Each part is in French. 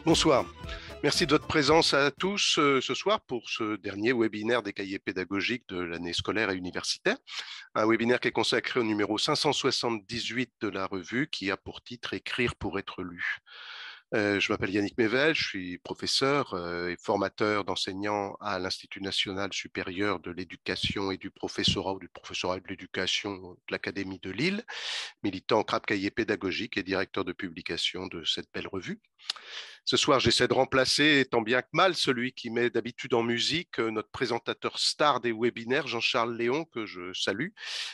Bonsoir. Merci de votre présence à tous ce soir pour ce dernier webinaire des cahiers pédagogiques de l'année scolaire et universitaire. Un webinaire qui est consacré au numéro 578 de la revue qui a pour titre « Écrire pour être lu ». Je m'appelle Yannick Mével, je suis professeur et formateur d'enseignants à l'Institut national supérieur de l'éducation et du professorat ou du professorat et de l'éducation de l'Académie de Lille, militant CRAP cahier pédagogique et directeur de publication de cette belle revue. Ce soir, j'essaie de remplacer, tant bien que mal, celui qui met d'habitude en musique notre présentateur star des webinaires, Jean-Charles Léon, que je salue.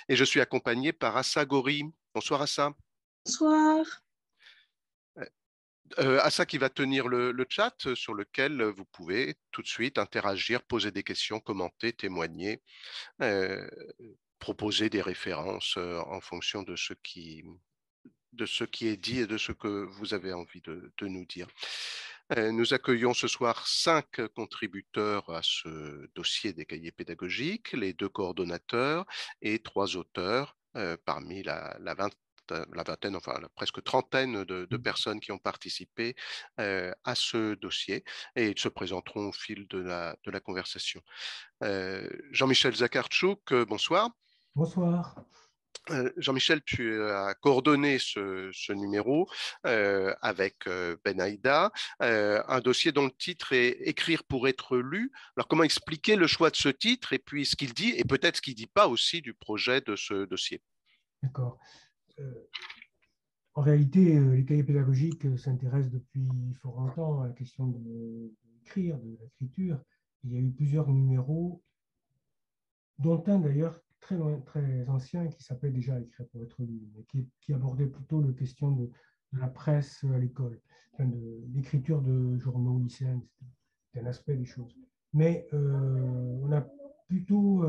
Et je suis accompagné par Assa Gori. Bonsoir Assa. Bonsoir. Assa qui va tenir le chat sur lequel vous pouvez tout de suite interagir, poser des questions, commenter, témoigner, proposer des références en fonction de ce qui est dit et de ce que vous avez envie de nous dire. Nous accueillons ce soir 5 contributeurs à ce dossier des cahiers pédagogiques, les 2 coordonnateurs et 3 auteurs parmi la vingtaine, enfin la presque trentaine de personnes qui ont participé à ce dossier et ils se présenteront au fil de la conversation. Jean-Michel Zakhartchouk, bonsoir. Bonsoir. Jean-Michel, tu as coordonné ce numéro avec Ben Aïda, un dossier dont le titre est « Écrire pour être lu ». Alors, comment expliquer le choix de ce titre et puis ce qu'il dit et peut-être ce qu'il ne dit pas aussi du projet de ce dossier? D'accord. En réalité, les cahiers pédagogiques s'intéressent depuis fort longtemps à la question de l'écrire, de l'écriture. Il y a eu plusieurs numéros, dont un d'ailleurs très ancien qui s'appelait déjà Écrire pour être lu, mais qui abordait plutôt la question de la presse à l'école, enfin de l'écriture de journaux lycéens, c'est un aspect des choses. Mais on a plutôt,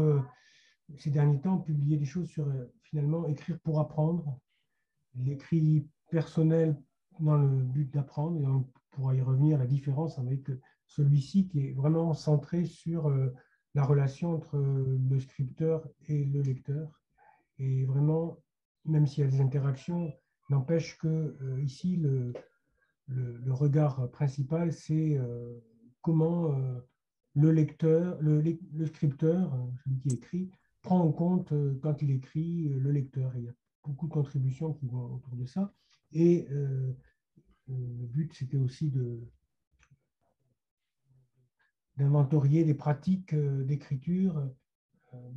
ces derniers temps, publié des choses sur finalement écrire pour apprendre, l'écrit personnel dans le but d'apprendre, et on pourra y revenir, la différence avec celui-ci qui est vraiment centré sur la relation entre le scripteur et le lecteur. Et vraiment, même s'il y a des interactions, n'empêche que ici, le regard principal, c'est comment le lecteur, le scripteur, celui qui écrit, prend en compte, quand il écrit, le lecteur. Et il y a beaucoup de contributions qui vont autour de ça. Et le but, c'était aussi d'inventorier des pratiques d'écriture,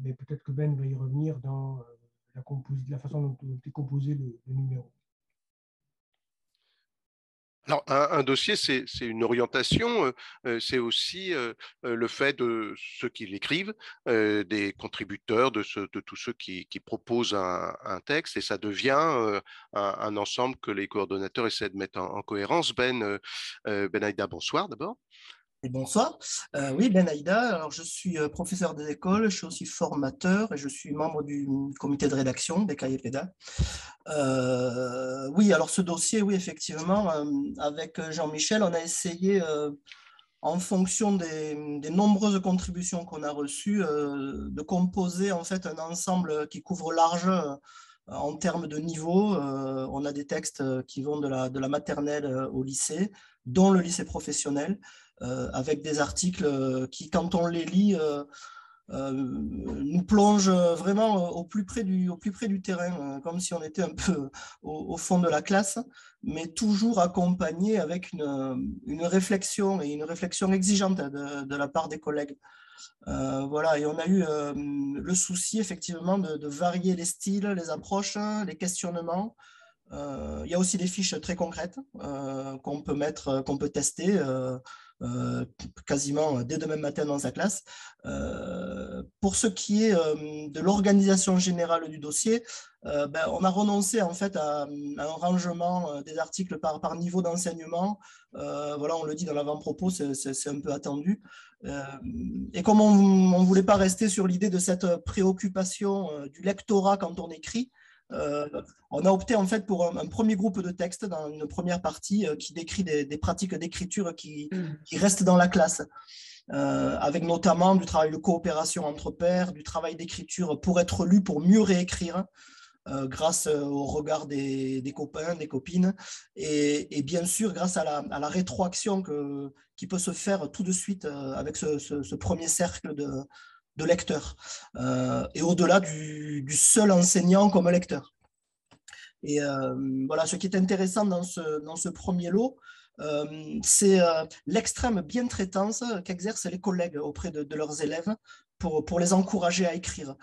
mais peut-être que Ben va y revenir dans la façon dont est composé le numéro. Alors, un dossier, c'est une orientation, c'est aussi le fait de ceux qui l'écrivent, des contributeurs, de tous ceux qui proposent un texte, et ça devient un ensemble que les coordonnateurs essaient de mettre en cohérence. Ben Aïda, bonsoir d'abord. Et bonsoir. Oui, Ben Aïda. Alors, je suis professeur des écoles, je suis aussi formateur et je suis membre du comité de rédaction des cahiers pédagogiques. Oui, alors ce dossier, oui, effectivement, avec Jean-Michel, on a essayé, en fonction des nombreuses contributions qu'on a reçues, de composer en fait un ensemble qui couvre large en termes de niveau. On a des textes qui vont de la maternelle au lycée, dont le lycée professionnel, avec des articles qui, quand on les lit, nous plongent vraiment au plus près du terrain, comme si on était un peu au fond de la classe, mais toujours accompagné avec une réflexion et une réflexion exigeante de la part des collègues. Voilà, et on a eu le souci effectivement de varier les styles, les approches, les questionnements. Il y a aussi des fiches très concrètes qu'on peut tester quasiment dès demain matin dans sa classe. Pour ce qui est de l'organisation générale du dossier, on a renoncé en fait à un rangement des articles par niveau d'enseignement. Voilà, on le dit dans l'avant-propos, c'est un peu attendu. Et comme on ne voulait pas rester sur l'idée de cette préoccupation du lectorat quand on écrit, on a opté en fait pour un premier groupe de textes dans une première partie qui décrit des pratiques d'écriture qui restent dans la classe, avec notamment du travail de coopération entre pairs, du travail d'écriture pour être lu, pour mieux réécrire, grâce au regard des copains, des copines, et bien sûr grâce à la rétroaction qui peut se faire tout de suite avec ce premier cercle de lecteurs, et au-delà du seul enseignant comme lecteur. Et voilà, ce qui est intéressant dans ce premier lot, c'est l'extrême bientraitance qu'exercent les collègues auprès de leurs élèves pour les encourager à écrire,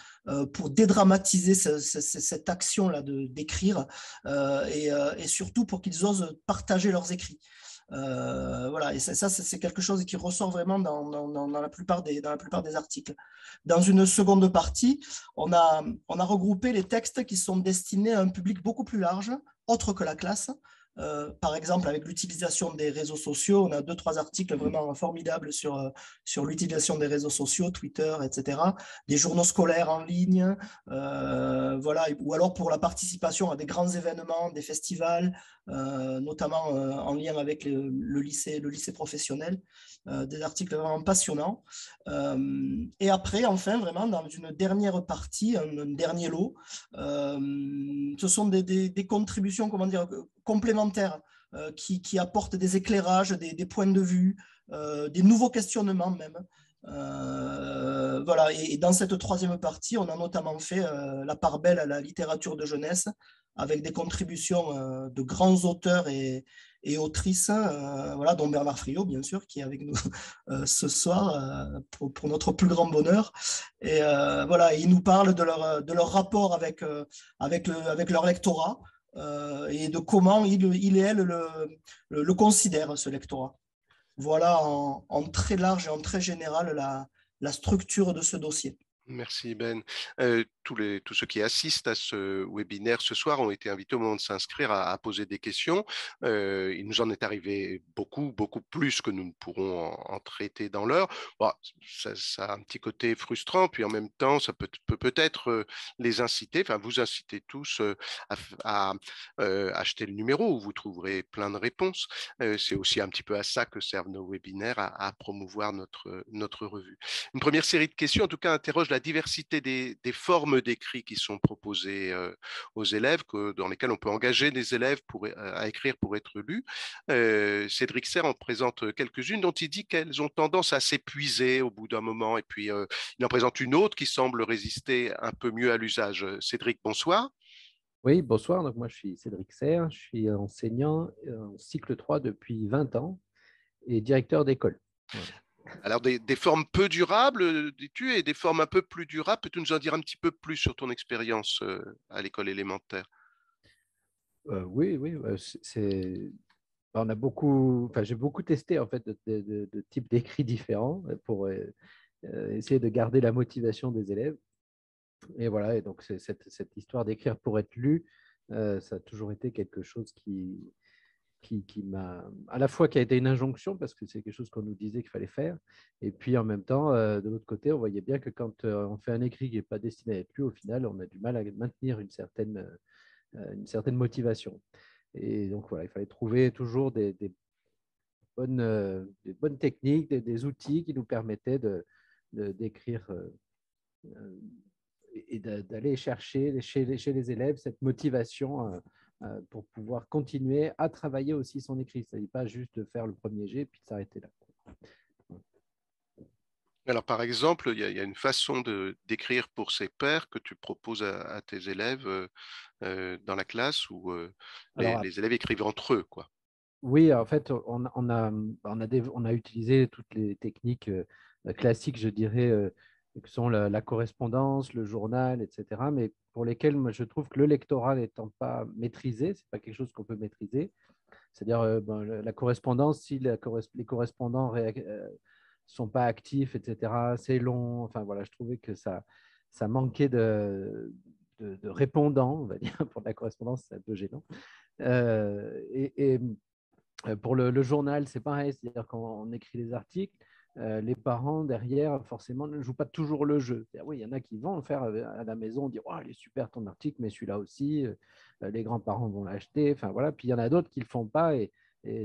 pour dédramatiser cette action-là d'écrire, et surtout pour qu'ils osent partager leurs écrits. Voilà, et ça c'est quelque chose qui ressort vraiment dans la plupart des articles. Dans une seconde partie, on a regroupé les textes qui sont destinés à un public beaucoup plus large, autre que la classe. Par exemple, avec l'utilisation des réseaux sociaux, on a 2-3 articles vraiment formidables sur l'utilisation des réseaux sociaux, Twitter, etc. Des journaux scolaires en ligne, voilà, ou alors pour la participation à des grands événements, des festivals, notamment en lien avec le lycée professionnel, des articles vraiment passionnants. Et après, enfin, vraiment, dans une dernière partie, un dernier lot, ce sont des contributions, comment dire, complémentaires qui apportent des éclairages, des points de vue, des nouveaux questionnements même. Voilà. Et dans cette troisième partie, on a notamment fait la part belle à la littérature de jeunesse avec des contributions de grands auteurs et autrices, voilà, dont Bernard Friot, bien sûr, qui est avec nous ce soir pour notre plus grand bonheur. Et voilà, ils nous parlent de leur rapport avec leur lectorat, et de comment il et elle le considèrent, ce lectorat. Voilà en très large et en très général la structure de ce dossier. Merci Ben. Tous ceux qui assistent à ce webinaire ce soir ont été invités au moment de s'inscrire à poser des questions. Il nous en est arrivé beaucoup plus que nous ne pourrons en traiter dans l'heure. Bon, ça a un petit côté frustrant, puis en même temps, ça peut peut-être les inciter, enfin vous inciter tous à acheter le numéro où vous trouverez plein de réponses. C'est aussi un petit peu à ça que servent nos webinaires, à promouvoir notre revue. Une première série de questions, en tout cas, interroge la diversité des formes d'écrit qui sont proposées aux élèves, dans lesquelles on peut engager des élèves à écrire pour être lus. Cédric Serre en présente quelques-unes dont il dit qu'elles ont tendance à s'épuiser au bout d'un moment, et puis il en présente une autre qui semble résister un peu mieux à l'usage. Cédric, bonsoir. Oui, bonsoir. Donc, moi, je suis Cédric Serre, je suis enseignant en cycle 3 depuis 20 ans et directeur d'école. Voilà. Alors, des formes peu durables, dis-tu, et des formes un peu plus durables. Peux-tu nous en dire un petit peu plus sur ton expérience à l'école élémentaire? Oui, on a beaucoup, j'ai beaucoup testé en fait de types d'écrits différents pour essayer de garder la motivation des élèves. Et voilà, et donc cette histoire d'écrire pour être lu, ça a toujours été quelque chose qui m'a, à la fois qui a été une injonction parce que c'est quelque chose qu'on nous disait qu'il fallait faire, et puis en même temps, de l'autre côté, on voyait bien que quand on fait un écrit qui n'est pas destiné à être lu, au final, on a du mal à maintenir une certaine motivation. Et donc voilà, il fallait trouver toujours des bonnes techniques, des outils qui nous permettaient d'écrire et d'aller chercher chez les élèves cette motivation pour pouvoir continuer à travailler aussi son écrit. Il ne s'agit pas juste de faire le premier jet et puis de s'arrêter là. Alors, par exemple, il y a une façon d'écrire pour ses pairs que tu proposes à tes élèves dans la classe, où les élèves écrivent entre eux, quoi. Oui, en fait, on a utilisé toutes les techniques classiques, je dirais, que sont la correspondance, le journal, etc., mais pour lesquelles moi, je trouve que le lectorat n'étant pas maîtrisé, ce n'est pas quelque chose qu'on peut maîtriser. C'est-à-dire la correspondance, si les correspondants sont pas actifs, etc., c'est long. Enfin, voilà, je trouvais que ça manquait de répondants, on va dire, pour la correspondance, c'est un peu gênant. Et pour le journal, c'est pareil, c'est-à-dire quand on écrit des articles, les parents derrière, forcément, ne jouent pas toujours le jeu. Oui, il y en a qui vont le faire à la maison, dire oh, il est super ton article, mais celui-là aussi, les grands-parents vont l'acheter. Enfin, voilà. Puis il y en a d'autres qui ne le font pas. Et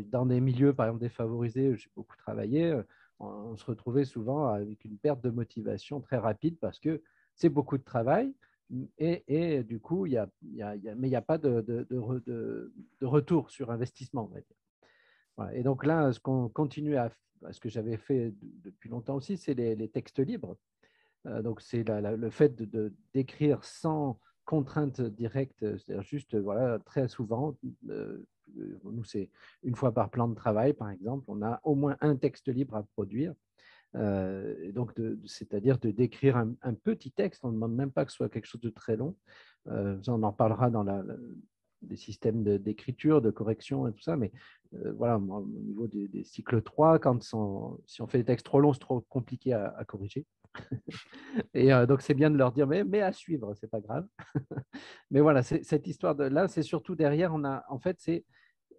dans des milieux, par exemple, défavorisés, j'ai beaucoup travaillé, on se retrouvait souvent avec une perte de motivation très rapide parce que c'est beaucoup de travail. Et du coup, mais il n'y a pas de retour sur investissement, on va dire. Voilà. Et donc là, ce qu'on continue ce que j'avais fait depuis longtemps aussi, c'est les textes libres. Donc c'est le fait d'écrire sans contrainte directe, c'est-à-dire juste, voilà, très souvent, nous c'est une fois par plan de travail, par exemple, on a au moins un texte libre à produire. Donc, c'est-à-dire d'écrire un petit texte, on ne demande même pas que ce soit quelque chose de très long. On en parlera dans des systèmes d'écriture, de correction et tout ça, mais voilà, au niveau des cycles 3, si on fait des textes trop longs, c'est trop compliqué à corriger. Et donc, c'est bien de leur dire, mais à suivre, c'est pas grave. Mais voilà, cette histoire là, c'est surtout derrière, en fait,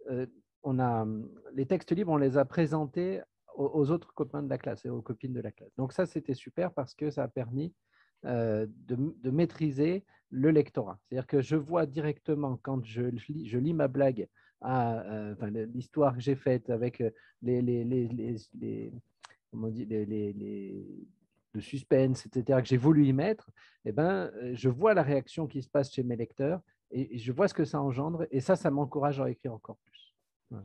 les textes libres, on les a présentés aux autres copains de la classe et aux copines de la classe. Donc ça, c'était super parce que ça a permis de maîtriser le lectorat. C'est-à-dire que je vois directement quand je lis ma blague, l'histoire que j'ai faite avec comment on dit, le suspense, etc., que j'ai voulu y mettre, eh ben, je vois la réaction qui se passe chez mes lecteurs et je vois ce que ça engendre et ça m'encourage à écrire encore plus. Voilà.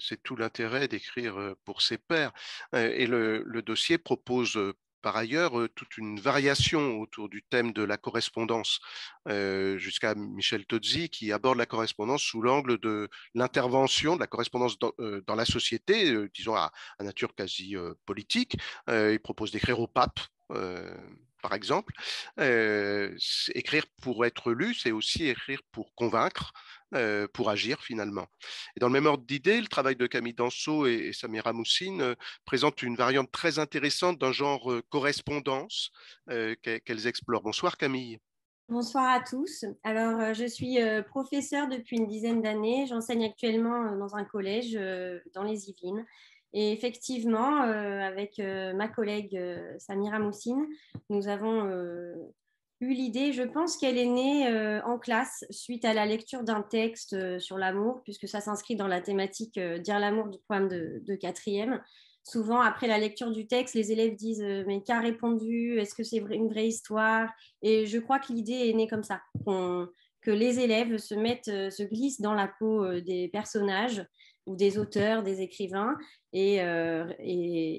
C'est tout l'intérêt d'écrire pour ses pairs. Et le dossier propose par ailleurs toute une variation autour du thème de la correspondance, jusqu'à Michel Tozzi qui aborde la correspondance sous l'angle de l'intervention de la correspondance dans la société, disons à nature quasi politique. Il propose d'écrire au pape. Par exemple, écrire pour être lu, c'est aussi écrire pour convaincre, pour agir finalement. Et dans le même ordre d'idée, le travail de Camille Danso et Samira Moussine présente une variante très intéressante d'un genre correspondance qu'elles explorent. Bonsoir Camille. Bonsoir à tous. Alors, je suis professeure depuis une dizaine d'années. J'enseigne actuellement dans un collège dans les Yvelines. Et effectivement, avec ma collègue Samira Moussine, nous avons eu l'idée, je pense qu'elle est née en classe suite à la lecture d'un texte sur l'amour, puisque ça s'inscrit dans la thématique Dire l'amour du programme de quatrième. Souvent, après la lecture du texte, les élèves disent mais qu'a répondu? Est-ce que c'est une vraie histoire? Et je crois que l'idée est née comme ça, que les élèves se glissent dans la peau des personnages ou des auteurs, des écrivains, et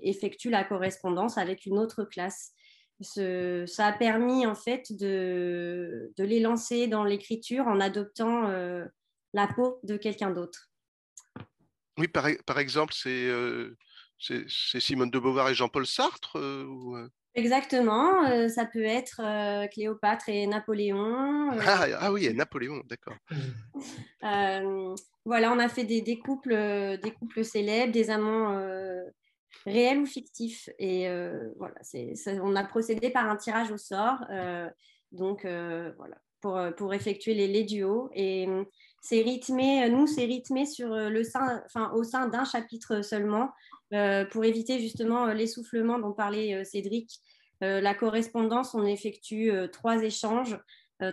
effectuent la correspondance avec une autre classe. Ça a permis en fait de les lancer dans l'écriture en adoptant la peau de quelqu'un d'autre. Oui, par exemple, c'est Simone de Beauvoir et Jean-Paul Sartre Exactement, ça peut être Cléopâtre et Napoléon. Ah oui, et Napoléon, d'accord. Voilà, on a fait des couples célèbres, des amants réels ou fictifs. Et voilà, on a procédé par un tirage au sort. Donc voilà, pour effectuer les duos. Et c'est rythmé, c'est rythmé sur au sein d'un chapitre seulement, pour éviter justement l'essoufflement dont parlait Cédric. La correspondance, on effectue 3 échanges,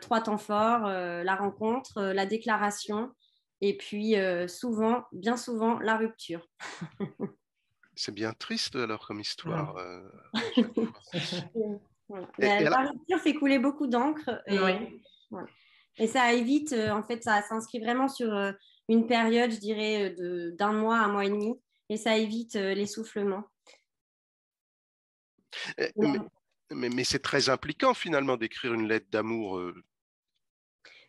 3 temps forts, la rencontre, la déclaration, et puis bien souvent, la rupture. C'est bien triste alors comme histoire. Voilà. La rupture fait couler beaucoup d'encre et, voilà. Et ça évite, en fait, ça s'inscrit vraiment sur une période, je dirais, d'un mois, 1 mois et demi, et ça évite l'essoufflement. Mais c'est très impliquant finalement d'écrire une lettre d'amour.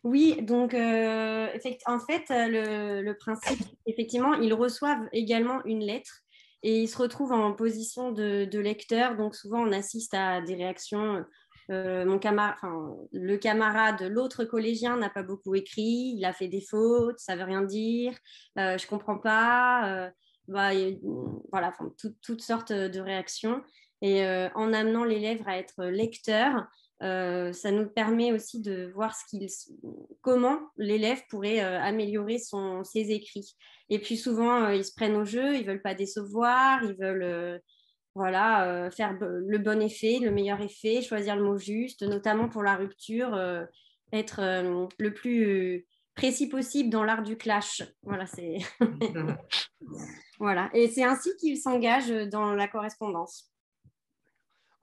Oui, donc en fait, le principe, effectivement, ils reçoivent également une lettre et ils se retrouvent en position de lecteur. Donc souvent, on assiste à des réactions. Le camarade, l'autre collégien n'a pas beaucoup écrit, il a fait des fautes, ça veut rien dire, je comprends pas. Voilà, toutes sortes de réactions. Et en amenant l'élève à être lecteur, ça nous permet aussi de voir comment l'élève pourrait améliorer ses écrits. Et puis souvent, ils se prennent au jeu, ils ne veulent pas décevoir, ils veulent faire le bon effet, le meilleur effet, choisir le mot juste, notamment pour la rupture, être le plus précis possible dans l'art du clash. Voilà, voilà. Et c'est ainsi qu'ils s'engagent dans la correspondance.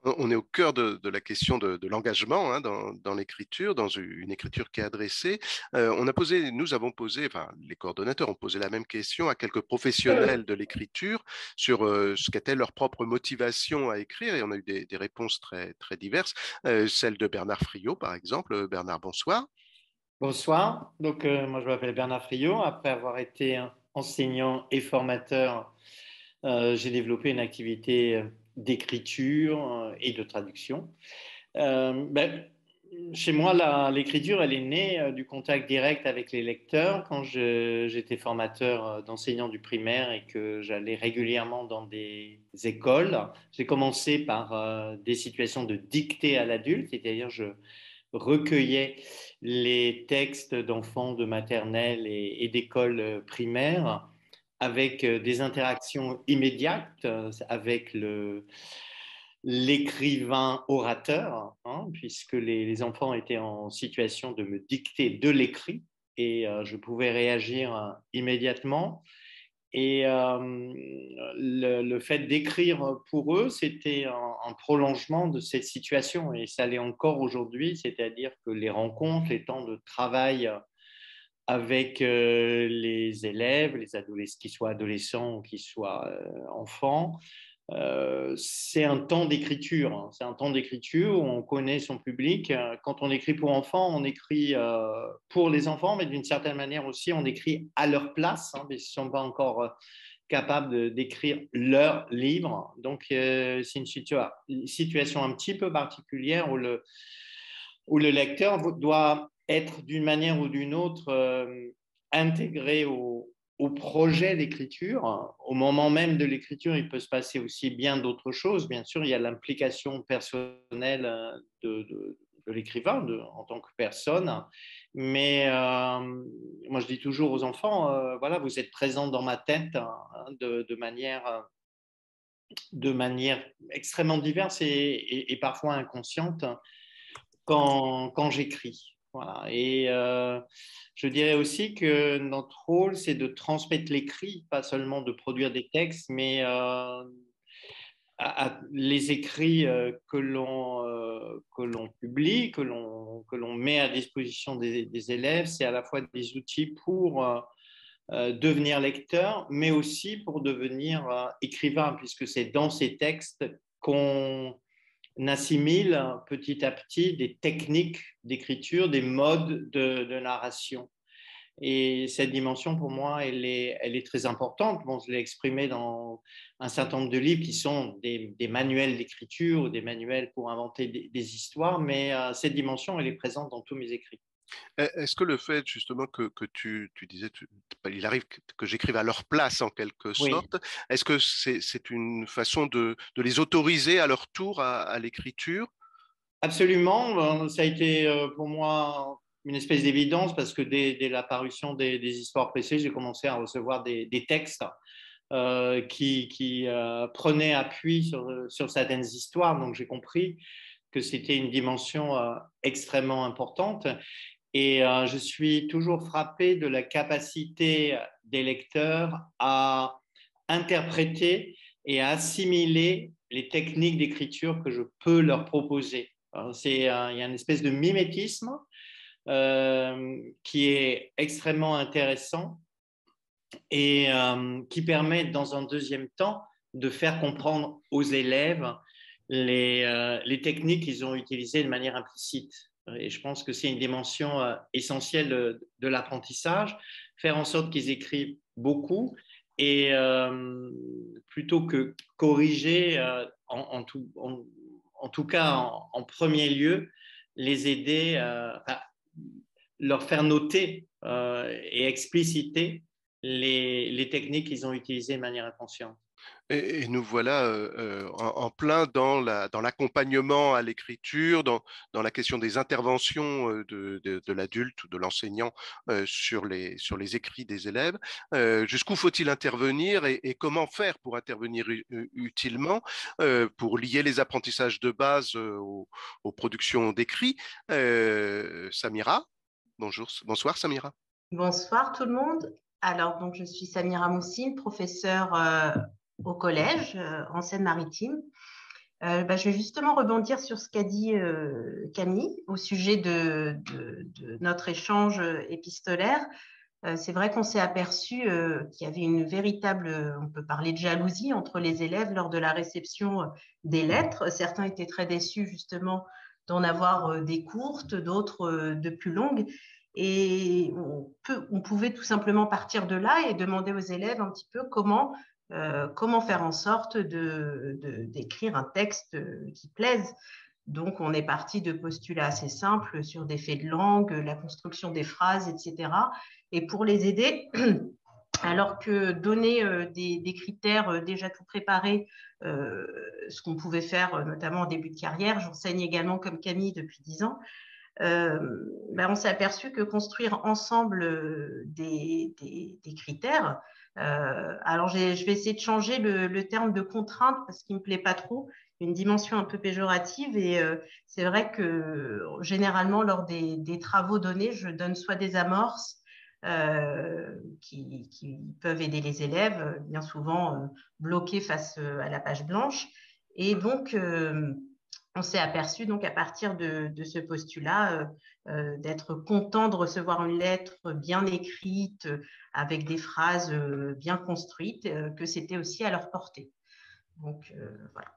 On est au cœur de la question de l'engagement hein, dans l'écriture, dans une écriture qui est adressée. Nous avons posé, enfin, les coordonnateurs ont posé la même question à quelques professionnels de l'écriture sur ce qu'était leur propre motivation à écrire, et on a eu des réponses très, très diverses. Celle de Bernard Friot, par exemple. Bernard, bonsoir. Bonsoir. Donc, moi, je m'appelle Bernard Friot. Après avoir été enseignant et formateur, j'ai développé une activité d'écriture et de traduction. Chez moi, l'écriture, elle est née du contact direct avec les lecteurs quand j'étais formateur d'enseignants du primaire et que j'allais régulièrement dans des écoles. J'ai commencé par des situations de dictée à l'adulte, c'est-à-dire je recueillait les textes d'enfants de maternelle et d'école primaire avec des interactions immédiates avec l'écrivain orateur, hein, puisque les enfants étaient en situation de me dicter de l'écrit et je pouvais réagir immédiatement. Et le fait d'écrire pour eux, c'était un prolongement de cette situation et ça l'est encore aujourd'hui, c'est-à-dire que les rencontres, les temps de travail avec les élèves, les adolescents, qu'ils soient adolescents ou qu'ils soient enfants, c'est un temps d'écriture. Hein. C'est un temps d'écriture où on connaît son public. Quand on écrit pour enfants, on écrit pour les enfants, mais d'une certaine manière aussi, on écrit à leur place, hein, mais ils ne sont pas encore capables d'écrire leur livre. Donc, c'est une situation un petit peu particulière où le lecteur doit être d'une manière ou d'une autre intégré au projet d'écriture. Au moment même de l'écriture, il peut se passer aussi bien d'autres choses. Bien sûr, il y a l'implication personnelle de l'écrivain en tant que personne. Mais moi, je dis toujours aux enfants, voilà, vous êtes présents dans ma tête hein, de manière extrêmement diverse et parfois inconsciente quand j'écris. Voilà. Et je dirais aussi que notre rôle, c'est de transmettre l'écrit, pas seulement de produire des textes, mais les écrits que l'on publie, que l'on met à disposition des élèves, c'est à la fois des outils pour devenir lecteur, mais aussi pour devenir écrivain, puisque c'est dans ces textes qu'on assimile petit à petit des techniques d'écriture, des modes de narration. Et cette dimension, pour moi, elle est très importante. Bon, je l'ai exprimé dans un certain nombre de livres qui sont des manuels d'écriture ou des manuels pour inventer des histoires, mais cette dimension, elle est présente dans tous mes écrits. Est-ce que le fait justement que tu disais, il arrive que j'écrive à leur place en quelque Oui. sorte, est-ce que c'est une façon de les autoriser à leur tour à l'écriture? Absolument, ça a été pour moi une espèce d'évidence parce que dès la parution des histoires pressées, j'ai commencé à recevoir des textes qui prenaient appui sur certaines histoires. Donc j'ai compris que c'était une dimension extrêmement importante. Et je suis toujours frappé de la capacité des lecteurs à interpréter et à assimiler les techniques d'écriture que je peux leur proposer. Il y a une espèce de mimétisme qui est extrêmement intéressant et qui permet, dans un deuxième temps, de faire comprendre aux élèves les techniques qu'ils ont utilisées de manière implicite. Et je pense que c'est une dimension essentielle de l'apprentissage, faire en sorte qu'ils écrivent beaucoup et plutôt que corriger, en tout cas en premier lieu, les aider à leur faire noter et expliciter les techniques qu'ils ont utilisées de manière inconsciente. Et nous voilà en plein dans l'accompagnement à l'écriture, dans la question des interventions de l'adulte ou de l'enseignant sur les écrits des élèves. Jusqu'où faut-il intervenir et comment faire pour intervenir utilement, pour lier les apprentissages de base aux productions d'écrits? Samira, bonsoir Samira. Bonsoir tout le monde. Alors, donc, je suis Samira Moussine, professeure au collège en Seine-Maritime. Je vais justement rebondir sur ce qu'a dit Camille au sujet de notre échange épistolaire. C'est vrai qu'on s'est aperçu qu'il y avait une véritable, on peut parler de jalousie entre les élèves lors de la réception des lettres. Certains étaient très déçus justement d'en avoir des courtes, d'autres de plus longues. Et on pouvait tout simplement partir de là et demander aux élèves un petit peu comment faire en sorte d'écrire un texte qui plaise. Donc, on est parti de postulats assez simples sur des faits de langue, la construction des phrases, etc. Et pour les aider, alors que donner des critères déjà tout préparés, ce qu'on pouvait faire notamment en début de carrière, j'enseigne également comme Camille depuis 10 ans, on s'est aperçu que construire ensemble des critères, alors je vais essayer de changer le terme de contrainte parce qu'il ne me plaît pas trop, une dimension un peu péjorative et c'est vrai que généralement lors des travaux donnés, je donne soit des amorces qui peuvent aider les élèves, bien souvent bloqués face à la page blanche. Et donc, on s'est aperçu donc à partir de ce postulat d'être content de recevoir une lettre bien écrite, avec des phrases bien construites, que c'était aussi à leur portée. Donc, voilà.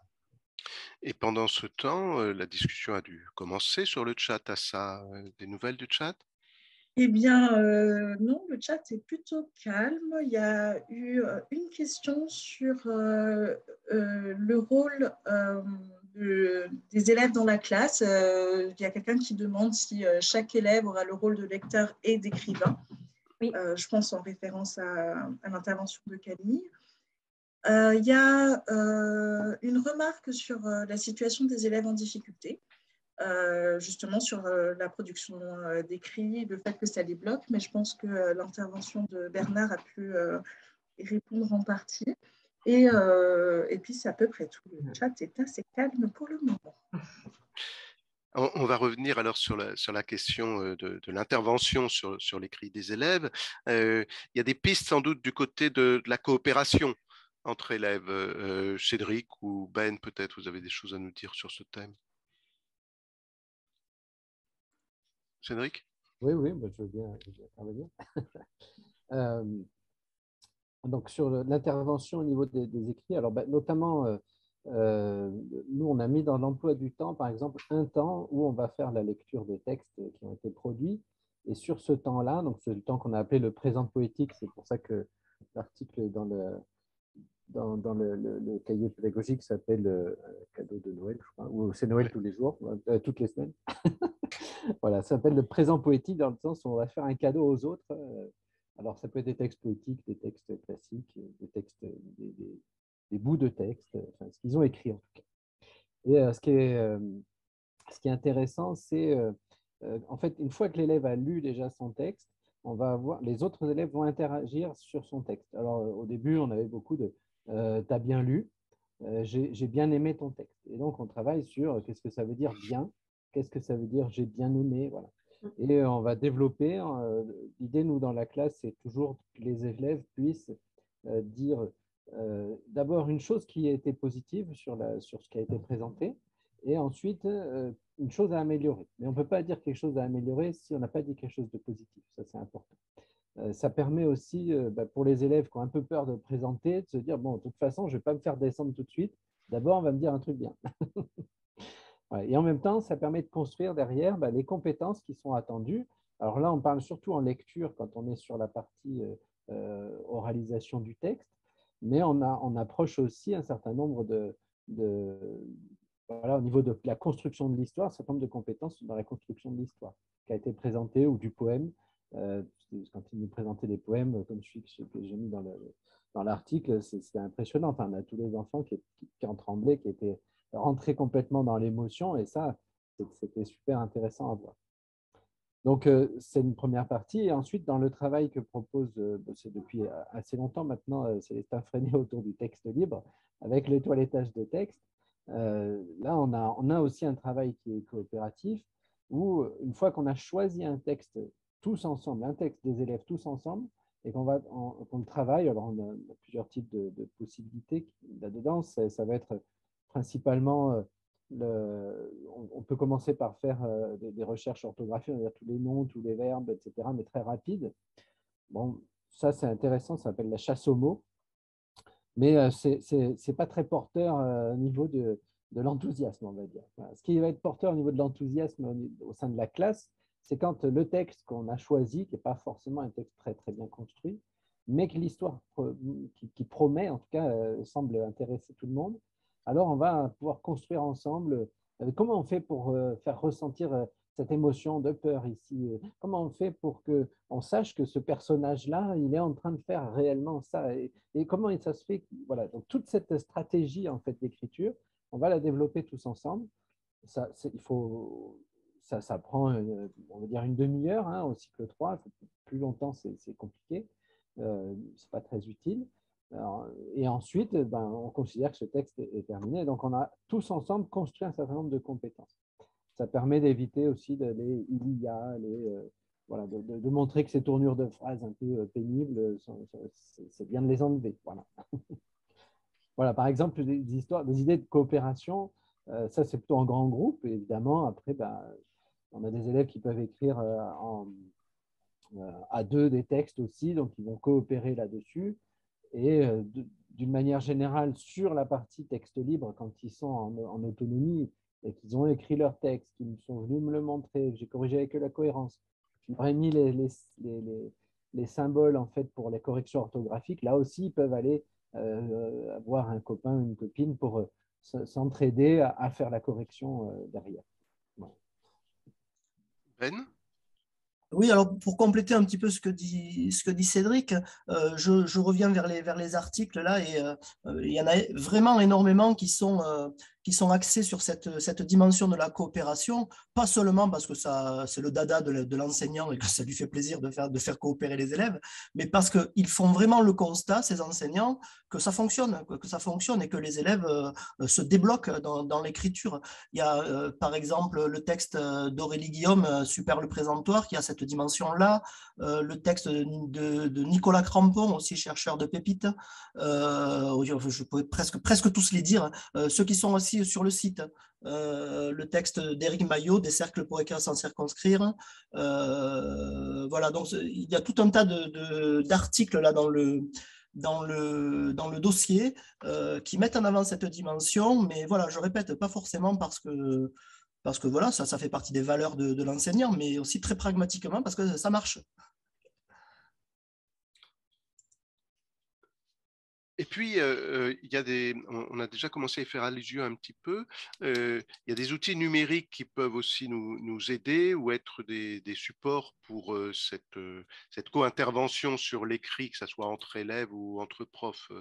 Et pendant ce temps, la discussion a dû commencer sur le chat. À ça, des nouvelles du chat? Eh bien, non, le chat est plutôt calme. Il y a eu une question sur le rôle des élèves dans la classe. Il y a quelqu'un qui demande si chaque élève aura le rôle de lecteur et d'écrivain. Oui. Je pense en référence à l'intervention de Camille. Il y a une remarque sur la situation des élèves en difficulté. Justement sur la production d'écrits, le fait que ça les bloque, mais je pense que l'intervention de Bernard a pu y répondre en partie. Et puis, c'est à peu près tout. Le chat est assez calme pour le moment. On va revenir alors sur la question de l'intervention sur l'écrit des élèves. Il y a des pistes sans doute du côté de la coopération entre élèves. Cédric ou Ben, peut-être, vous avez des choses à nous dire sur ce thème. Cédric? Oui, je veux bien intervenir. Donc, sur l'intervention au niveau des écrits, alors notamment, nous, on a mis dans l'emploi du temps, par exemple, un temps où on va faire la lecture des textes qui ont été produits. Et sur ce temps-là, donc c'est le temps qu'on a appelé le présent poétique, c'est pour ça que l'article dans le cahier pédagogique s'appelle cadeau de Noël, je crois, ou c'est Noël tous les jours, toutes les semaines. Voilà, ça s'appelle le présent poétique dans le sens où on va faire un cadeau aux autres. Alors, ça peut être des textes poétiques, des textes classiques, des textes, des bouts de texte, enfin, ce qu'ils ont écrit en tout cas. Et ce qui est intéressant, c'est en fait, une fois que l'élève a lu déjà son texte, on va avoir, les autres élèves vont interagir sur son texte. Alors, au début, on avait beaucoup de « t'as bien lu, j'ai bien aimé ton texte ». Et donc, on travaille sur qu'est-ce que ça veut dire bien, qu'est-ce que ça veut dire j'ai bien aimé, voilà. Et on va développer, l'idée, nous, dans la classe, c'est toujours que les élèves puissent dire d'abord une chose qui a été positive sur ce qui a été présenté, et ensuite une chose à améliorer. Mais on ne peut pas dire quelque chose à améliorer si on n'a pas dit quelque chose de positif, ça c'est important. Ça permet aussi pour les élèves qui ont un peu peur de présenter, de se dire, bon, de toute façon, je ne vais pas me faire descendre tout de suite, d'abord on va me dire un truc bien. Ouais. Et en même temps, ça permet de construire derrière les compétences qui sont attendues. Alors là, on parle surtout en lecture quand on est sur la partie oralisation du texte, mais on approche aussi un certain nombre voilà, au niveau de la construction de l'histoire, un certain nombre de compétences dans la construction de l'histoire qui a été présentée ou du poème. Quand il nous présentait des poèmes, comme que j'ai mis dans l'article, c'était impressionnant. Enfin, on a tous les enfants qui en tremblaient, qui étaient rentrer complètement dans l'émotion, et ça, c'était super intéressant à voir. Donc, c'est une première partie. Et ensuite, dans le travail que propose, c'est depuis assez longtemps maintenant, Célestin Freinet autour du texte libre, avec le toilettage de texte, là, on a aussi un travail qui est coopératif, où une fois qu'on a choisi un texte tous ensemble, un texte des élèves tous ensemble, et qu'on le travaille, alors on a plusieurs types de possibilités là-dedans, ça va être principalement, on peut commencer par faire des recherches orthographiques, on va dire tous les noms, tous les verbes, etc., mais très rapides. Bon, ça, c'est intéressant, ça s'appelle la chasse aux mots, mais c'est pas très porteur au niveau de l'enthousiasme, on va dire. Voilà. Ce qui va être porteur au niveau de l'enthousiasme au sein de la classe, c'est quand le texte qu'on a choisi, qui n'est pas forcément un texte très, très bien construit, mais que l'histoire qui promet, en tout cas, semble intéresser tout le monde, alors on va pouvoir construire ensemble comment on fait pour faire ressentir cette émotion de peur ici, comment on fait pour qu'on sache que ce personnage-là, il est en train de faire réellement ça, et comment ça se fait. Voilà. Donc toute cette stratégie en fait d'écriture, on va la développer tous ensemble. Ça prend, on va dire, une demi-heure hein, au cycle 3. Plus longtemps, c'est compliqué. Ce n'est pas très utile. Alors, et ensuite, on considère que ce texte est terminé. Donc, on a tous ensemble construit un certain nombre de compétences. Ça permet d'éviter aussi il y a, voilà, de montrer que ces tournures de phrases un peu pénibles, c'est bien de les enlever. Voilà. Voilà, par exemple, des idées de coopération, ça c'est plutôt en grand groupe. Et évidemment, après, on a des élèves qui peuvent écrire à deux des textes aussi, donc ils vont coopérer là-dessus. Et d'une manière générale, sur la partie texte libre, quand ils sont en autonomie et qu'ils ont écrit leur texte, qu'ils sont venus me le montrer, j'ai corrigé avec eux la cohérence, je leur ai mis les symboles en fait, pour les corrections orthographiques, là aussi, ils peuvent aller avoir un copain ou une copine pour s'entraider à faire la correction derrière. Voilà. Ben ? Oui, alors pour compléter un petit peu ce que dit Cédric, je reviens vers les articles là et il y en a vraiment énormément qui sont axés sur cette dimension de la coopération, pas seulement parce que c'est le dada de l'enseignant et que ça lui fait plaisir de faire coopérer les élèves, mais parce qu'ils font vraiment le constat, ces enseignants, que ça fonctionne et que les élèves se débloquent dans l'écriture. Il y a par exemple le texte d'Aurélie Guillaume, Super le présentoir, qui a cette dimension-là, le texte de Nicolas Crampon, aussi chercheur de pépites, je pourrais presque tous les dire, ceux qui sont aussi sur le site, le texte d'Éric Maillot, Des cercles pour écrire sans circonscrire, voilà, donc il y a tout un tas d'articles là dans le dossier qui mettent en avant cette dimension, mais voilà, je répète, pas forcément parce que voilà, ça fait partie des valeurs de l'enseignant, mais aussi très pragmatiquement parce que ça marche. Et puis, il y a on a déjà commencé à y faire allusion un petit peu, il y a des outils numériques qui peuvent aussi nous aider ou être des supports pour cette co-intervention sur l'écrit, que ce soit entre élèves ou entre profs.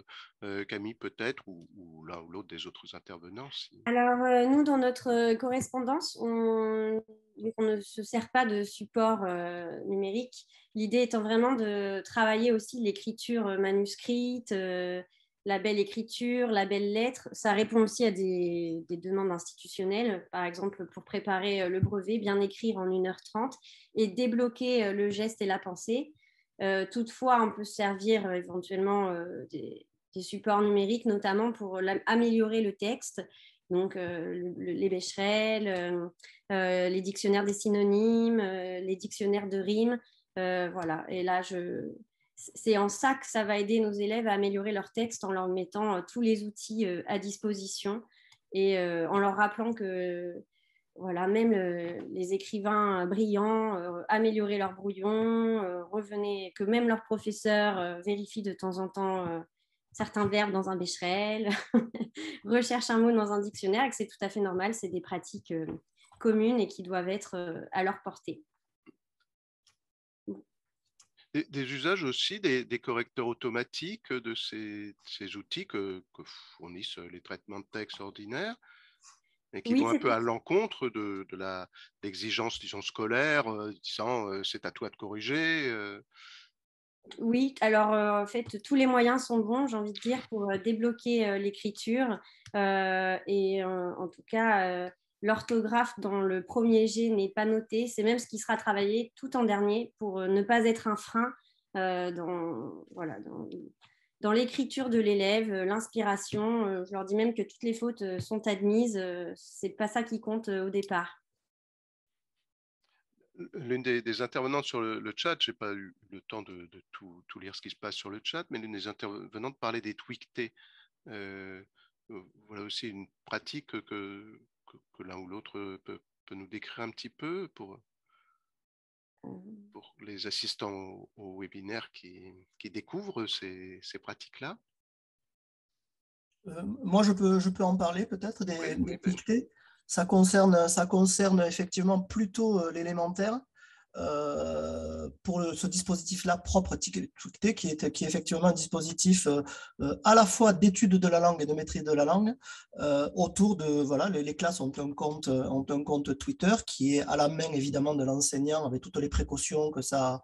Camille, peut-être, ou l'un ou l'autre des autres intervenants. Alors, nous, dans notre correspondance, on ne se sert pas de support numérique. L'idée étant vraiment de travailler aussi l'écriture manuscrite, la belle écriture, la belle lettre. Ça répond aussi à des demandes institutionnelles. Par exemple, pour préparer le brevet, bien écrire en 1h30 et débloquer le geste et la pensée. Toutefois, on peut se servir éventuellement des supports numériques, notamment pour améliorer le texte. Donc, les Becherel, les dictionnaires des synonymes, les dictionnaires de rimes. Voilà. Et là, c'est en ça que ça va aider nos élèves à améliorer leur texte en leur mettant tous les outils à disposition et en leur rappelant que voilà, même les écrivains brillants amélioraient leur brouillon, revenaient, que même leurs professeurs vérifient de temps en temps certains verbes dans un Becherel, recherchent un mot dans un dictionnaire et que c'est tout à fait normal, c'est des pratiques communes et qui doivent être à leur portée. Des usages aussi, des correcteurs automatiques de ces outils que fournissent les traitements de texte ordinaires et qui vont un peu à l'encontre de l'exigence, disons, scolaire, disant c'est à toi de corriger. Oui, alors en fait, tous les moyens sont bons, j'ai envie de dire, pour débloquer l'écriture. Et en tout cas, l'orthographe dans le premier jet n'est pas noté. C'est même ce qui sera travaillé tout en dernier pour ne pas être un frein dans l'écriture de l'élève, l'inspiration. Je leur dis même que toutes les fautes sont admises. C'est pas ça qui compte au départ. L'une des intervenantes sur le chat, je n'ai pas eu le temps de tout lire ce qui se passe sur le chat, mais l'une des intervenantes parlait des tweetés. Voilà aussi une pratique que l'un ou l'autre peut nous décrire un petit peu pour les assistants au webinaire qui découvrent ces pratiques-là. Moi, je peux en parler peut-être des tweetés. Ça concerne effectivement plutôt l'élémentaire. Pour ce dispositif-là propre Tweeté, qui est effectivement un dispositif à la fois d'étude de la langue et de maîtrise de la langue, autour de, voilà, les classes ont un compte Twitter qui est à la main évidemment de l'enseignant avec toutes les précautions que ça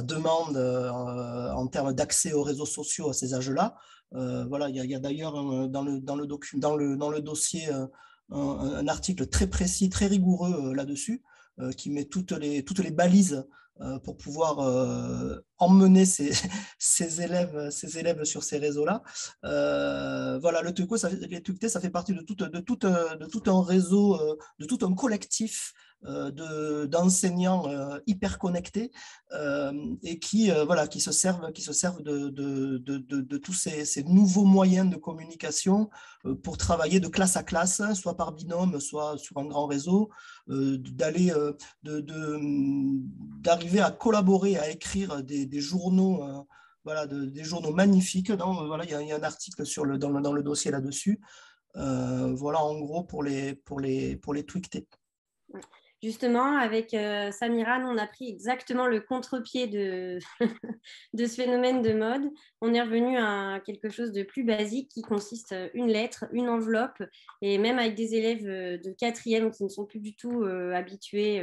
demande en termes d'accès aux réseaux sociaux à ces âges-là. Voilà, il y a d'ailleurs dans le dossier un article très précis, très rigoureux là-dessus, qui met toutes les balises pour pouvoir emmener ces élèves sur ces réseaux-là. Voilà, les tweetés, ça fait partie de tout un réseau, de tout un collectif d'enseignants hyper connectés et qui se servent de tous ces nouveaux moyens de communication pour travailler de classe à classe, soit par binôme, soit sur un grand réseau, d'arriver à collaborer, à écrire des journaux, des journaux magnifiques. Voilà, il y a un article dans le dossier là-dessus. Voilà, en gros, pour les tweetés. Justement, avec Samira, on a pris exactement le contre-pied de, de ce phénomène de mode. On est revenu à quelque chose de plus basique qui consiste une lettre, une enveloppe, et même avec des élèves de 4e qui ne sont plus du tout habitués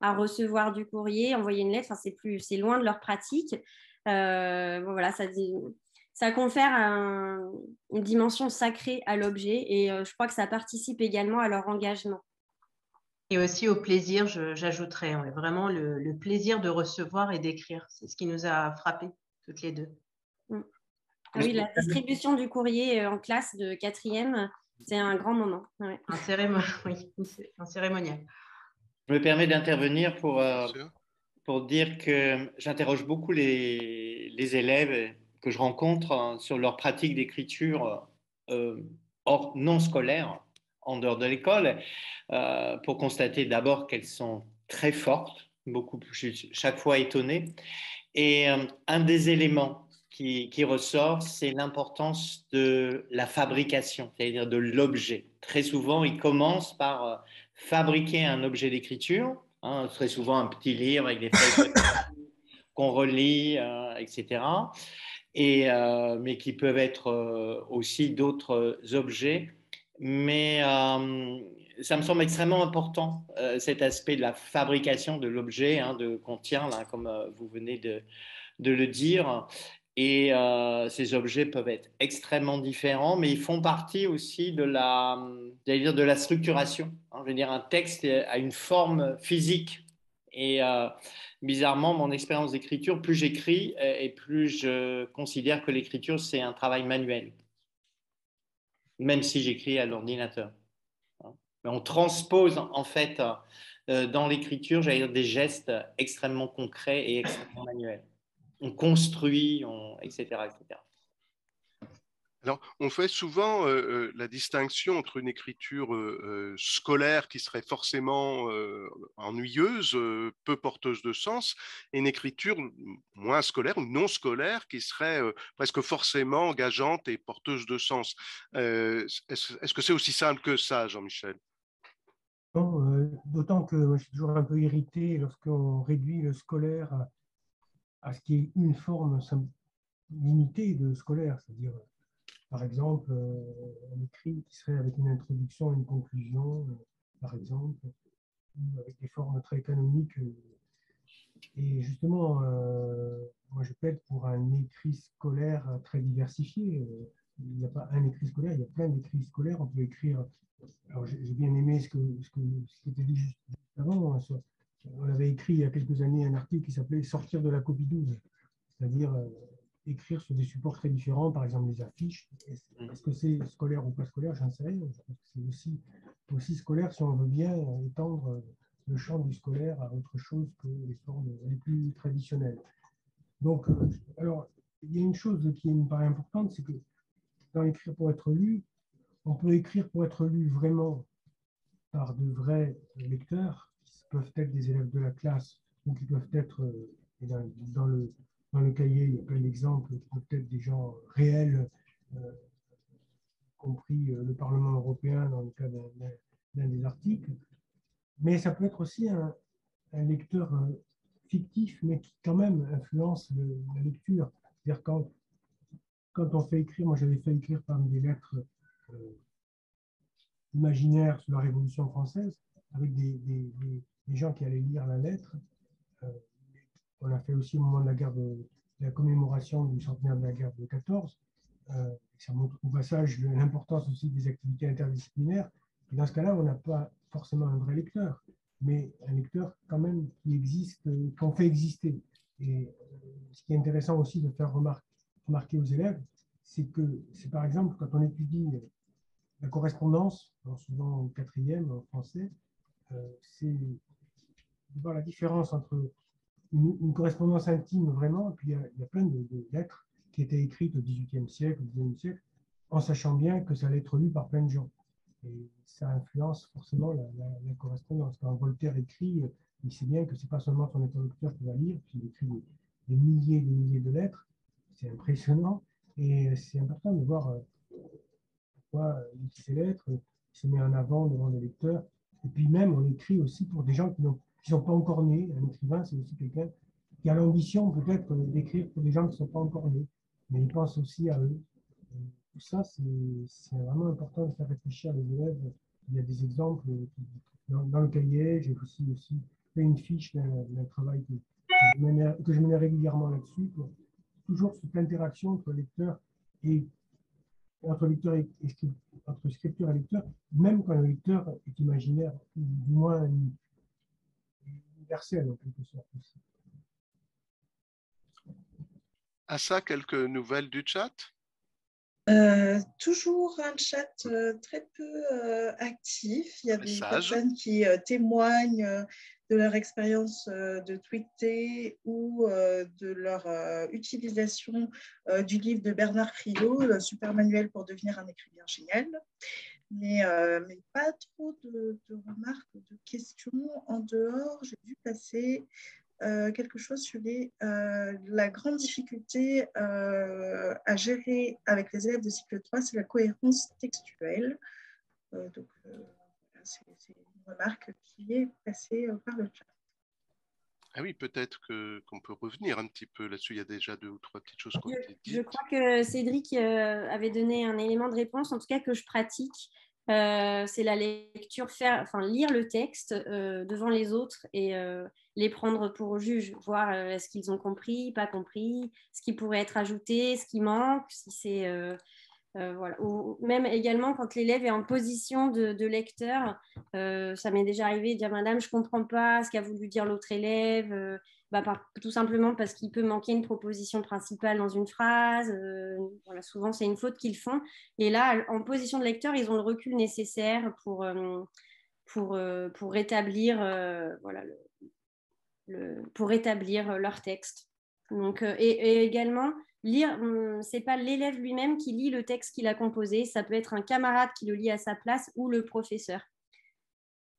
à recevoir du courrier, envoyer une lettre, c'est loin de leur pratique. Voilà, ça confère une dimension sacrée à l'objet et je crois que ça participe également à leur engagement. Et aussi au plaisir, j'ajouterais vraiment le plaisir de recevoir et d'écrire. C'est ce qui nous a frappés toutes les deux. Ah oui, la distribution du courrier en classe de 4e, c'est un grand moment. Ouais. Un cérémonial. Je me permets d'intervenir pour dire que j'interroge beaucoup les élèves que je rencontre sur leur pratique d'écriture hors non scolaire, en dehors de l'école, pour constater d'abord qu'elles sont très fortes, je suis chaque fois étonné. Et un des éléments qui ressort, c'est l'importance de la fabrication, c'est-à-dire de l'objet. Très souvent, ils commencent par fabriquer un objet d'écriture, très souvent un petit livre avec des feuilles qu'on relit, etc. Mais qui peuvent être aussi d'autres objets. Mais ça me semble extrêmement important, cet aspect de la fabrication de l'objet qu'on tient, là, comme vous venez de le dire. Et ces objets peuvent être extrêmement différents, mais ils font partie aussi de la structuration. Je veux dire, un texte a une forme physique. Et bizarrement, mon expérience d'écriture, plus j'écris et plus je considère que l'écriture, c'est un travail manuel, même si j'écris à l'ordinateur. Mais on transpose en fait dans l'écriture, j'allais dire, des gestes extrêmement concrets et extrêmement manuels. On construit, etc., etc. Alors, on fait souvent la distinction entre une écriture scolaire qui serait forcément ennuyeuse, peu porteuse de sens, et une écriture moins scolaire ou non scolaire qui serait presque forcément engageante et porteuse de sens. Est-ce que c'est aussi simple que ça, Jean-Michel? Non, d'autant que moi, je suis toujours un peu irrité lorsqu'on réduit le scolaire à ce qui est une forme limitée de scolaire, c'est-à-dire par exemple, un écrit qui serait avec une introduction et une conclusion, par exemple, ou avec des formes très canoniques. Et justement, moi je plaide pour un écrit scolaire très diversifié. Il n'y a pas un écrit scolaire, il y a plein d'écrits scolaires. On peut écrire. Alors j'ai bien aimé ce qui était dit juste avant. On avait écrit il y a quelques années un article qui s'appelait Sortir de la copie 12, c'est-à-dire écrire sur des supports très différents, par exemple les affiches. Est-ce que c'est scolaire ou pas scolaire? J'en sais rien. Je pense que c'est aussi scolaire si on veut bien étendre le champ du scolaire à autre chose que les formes les plus traditionnelles. Donc, alors, il y a une chose qui me paraît importante, c'est que dans écrire pour être lu, on peut écrire pour être lu vraiment par de vrais lecteurs, qui peuvent être des élèves de la classe ou qui peuvent être, dans le cahier, il y a plein d'exemples, qui peuvent être des gens réels, compris le Parlement européen dans le cas d'un des articles. Mais ça peut être aussi un lecteur fictif, mais qui quand même influence la lecture. C'est-à-dire quand on fait écrire, moi j'avais fait écrire parmi des lettres imaginaires sur la Révolution française, avec des gens qui allaient lire la lettre. On a fait aussi au moment de la commémoration du centenaire de la guerre de 14. Ça montre au passage l'importance aussi des activités interdisciplinaires. Et dans ce cas-là, on n'a pas forcément un vrai lecteur, mais un lecteur quand même qui existe, qu'on fait exister. Et ce qui est intéressant aussi de faire remarquer aux élèves, c'est que c'est par exemple quand on étudie la correspondance, souvent au quatrième en français, c'est de voir la différence entre une correspondance intime vraiment, et puis il y a plein de lettres qui étaient écrites au XVIIIe siècle, au XIXe siècle, en sachant bien que ça allait être lu par plein de gens. Et ça influence forcément la correspondance. Quand Voltaire écrit, il sait bien que ce n'est pas seulement son interlocuteur qui va lire, puis il écrit des milliers et des milliers de lettres. C'est impressionnant. Et c'est important de voir pourquoi il écrit ces lettres, il se met en avant devant les lecteurs. Et puis même, on écrit aussi pour des gens qui ne sont pas encore nés. Un écrivain, c'est aussi quelqu'un qui a l'ambition peut-être d'écrire pour des gens qui ne sont pas encore nés, mais il pense aussi à eux. Tout ça, c'est vraiment important de faire réfléchir les élèves. Il y a des exemples dans le cahier. J'ai aussi fait une fiche d'un travail que je menais régulièrement là-dessus. Toujours cette interaction entre lecteur et entre scripteur et lecteur, même quand le lecteur est imaginaire, ou du moins universel en quelque sorte aussi. À ça, quelques nouvelles du chat? Toujours un chat très peu actif. Il y a des Message. personnes qui témoignent de leur expérience de tweeter ou de leur utilisation du livre de Bernard Friot, le super manuel pour devenir un écrivain génial. Mais pas trop de remarques, de questions. En dehors, j'ai dû passer quelque chose sur la grande difficulté à gérer avec les élèves de cycle 3, c'est la cohérence textuelle. C'est une remarque qui est passée par le chat. Ah oui, peut-être qu'on peut revenir un petit peu là-dessus. Il y a déjà 2 ou 3 petites choses qui ont été dites. Je crois que Cédric avait donné un élément de réponse, en tout cas que je pratique. C'est la lecture, lire le texte devant les autres et les prendre pour juge, voir est-ce qu'ils ont compris, pas compris, ce qui pourrait être ajouté, ce qui manque, si c'est voilà. Ou même également quand l'élève est en position de lecteur, ça m'est déjà arrivé de dire madame, je ne comprends pas ce qu'a voulu dire l'autre élève, tout simplement parce qu'il peut manquer une proposition principale dans une phrase. Voilà, souvent, c'est une faute qu'ils font. Et là, en position de lecteur, ils ont le recul nécessaire pour rétablir, pour rétablir leur texte. Donc, et également, lire, c'est pas l'élève lui-même qui lit le texte qu'il a composé, ça peut être un camarade qui le lit à sa place ou le professeur.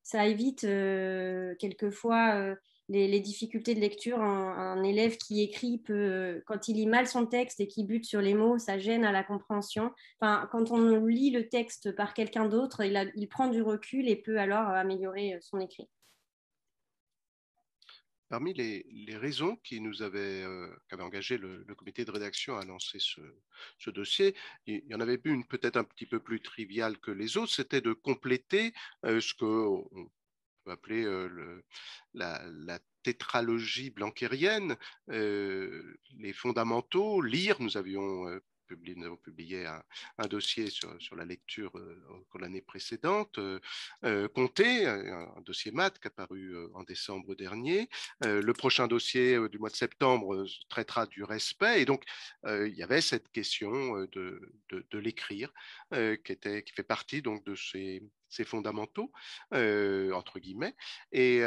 Ça évite quelquefois les difficultés de lecture. Un élève qui écrit peut, quand il lit mal son texte et qui bute sur les mots, ça gêne à la compréhension. Enfin, quand on lit le texte par quelqu'un d'autre, il prend du recul et peut alors améliorer son écrit. Parmi les raisons qui avaient engagé le comité de rédaction à lancer ce dossier, il y en avait une peut-être un petit peu plus triviale que les autres, c'était de compléter ce qu'on peut appeler la tétralogie blanquérienne, les fondamentaux, lire, nous avions nous avons publié un dossier sur la lecture l'année précédente, Comté, un dossier maths qui est apparu en décembre dernier. Le prochain dossier du mois de septembre traitera du respect. Et donc, il y avait cette question de l'écrire qui fait partie donc, de ces fondamentaux, entre guillemets. Et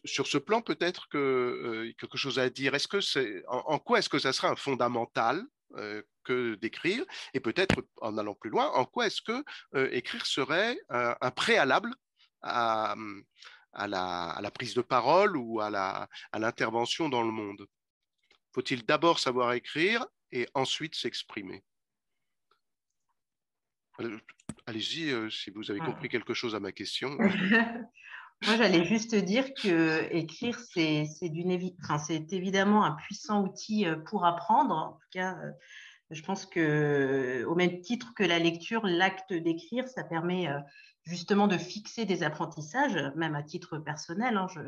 sur ce plan, peut-être que quelque chose à dire. En quoi est-ce que ça serait un fondamental que d'écrire? Et peut-être, en allant plus loin, en quoi est-ce que écrire serait un préalable à la prise de parole ou à l'intervention dans le monde? Faut-il d'abord savoir écrire et ensuite s'exprimer? Allez-y, si vous avez compris quelque chose à ma question. Moi, j'allais juste dire que écrire, c'est évidemment un puissant outil pour apprendre. En tout cas, je pense que, au même titre que la lecture, l'acte d'écrire, ça permet justement de fixer des apprentissages, même à titre personnel. Hein. Je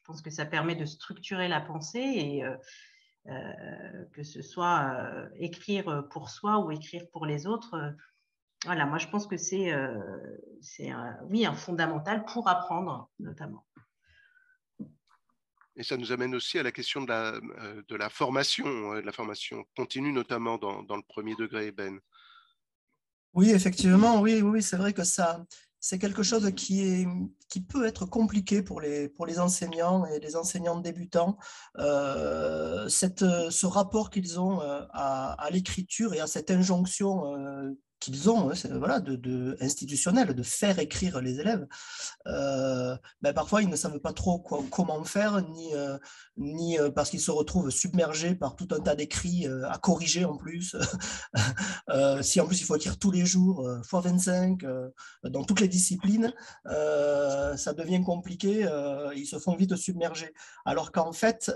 pense que ça permet de structurer la pensée et que ce soit écrire pour soi ou écrire pour les autres. Voilà, moi je pense que c'est oui, un fondamental pour apprendre notamment. Et ça nous amène aussi à la question de la formation continue, notamment dans le premier degré, Ben. Oui, effectivement, oui, c'est vrai que c'est quelque chose qui peut être compliqué pour les enseignants et les enseignants débutants. Ce rapport qu'ils ont à l'écriture et à cette injonction qu'ils ont, voilà, institutionnelle, de faire écrire les élèves. Parfois, ils ne savent pas trop comment faire, ni parce qu'ils se retrouvent submergés par tout un tas d'écrits à corriger en plus. Si en plus il faut écrire tous les jours, fois 25, dans toutes les disciplines, ça devient compliqué, ils se font vite submerger. Alors qu'en fait,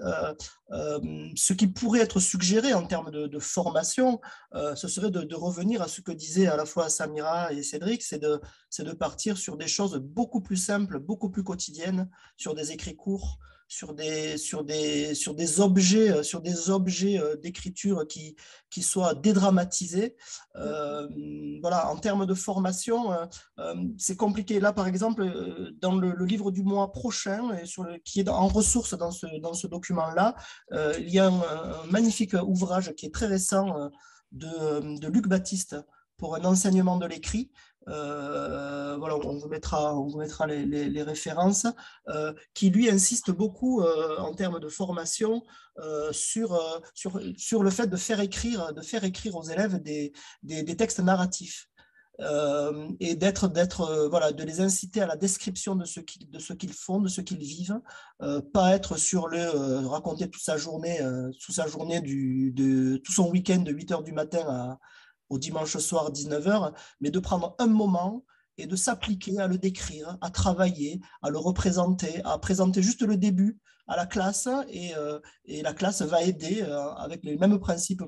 ce qui pourrait être suggéré en termes de formation, ce serait de revenir à ce que disaient à la fois Samira et Cédric, c'est de partir sur des choses beaucoup plus simples, beaucoup plus quotidiennes, sur des écrits courts, sur des objets d'écriture qui soient dédramatisés. Voilà, en termes de formation, c'est compliqué. Là, par exemple, dans le livre du mois prochain, qui est en ressources dans ce document-là, il y a un magnifique ouvrage qui est très récent de Luc Baptiste pour un enseignement de l'écrit. Voilà, on vous mettra les références, qui lui insiste beaucoup en termes de formation sur le fait de faire écrire aux élèves des textes narratifs. Et voilà, de les inciter à la description de ce qu'ils font, de ce qu'ils vivent, pas être sur raconter toute sa journée, tout son week-end de 8h du matin au dimanche soir 19h, mais de prendre un moment et de s'appliquer à le décrire, à travailler, à le représenter, à présenter juste le début à la classe, et la classe va aider avec les mêmes principes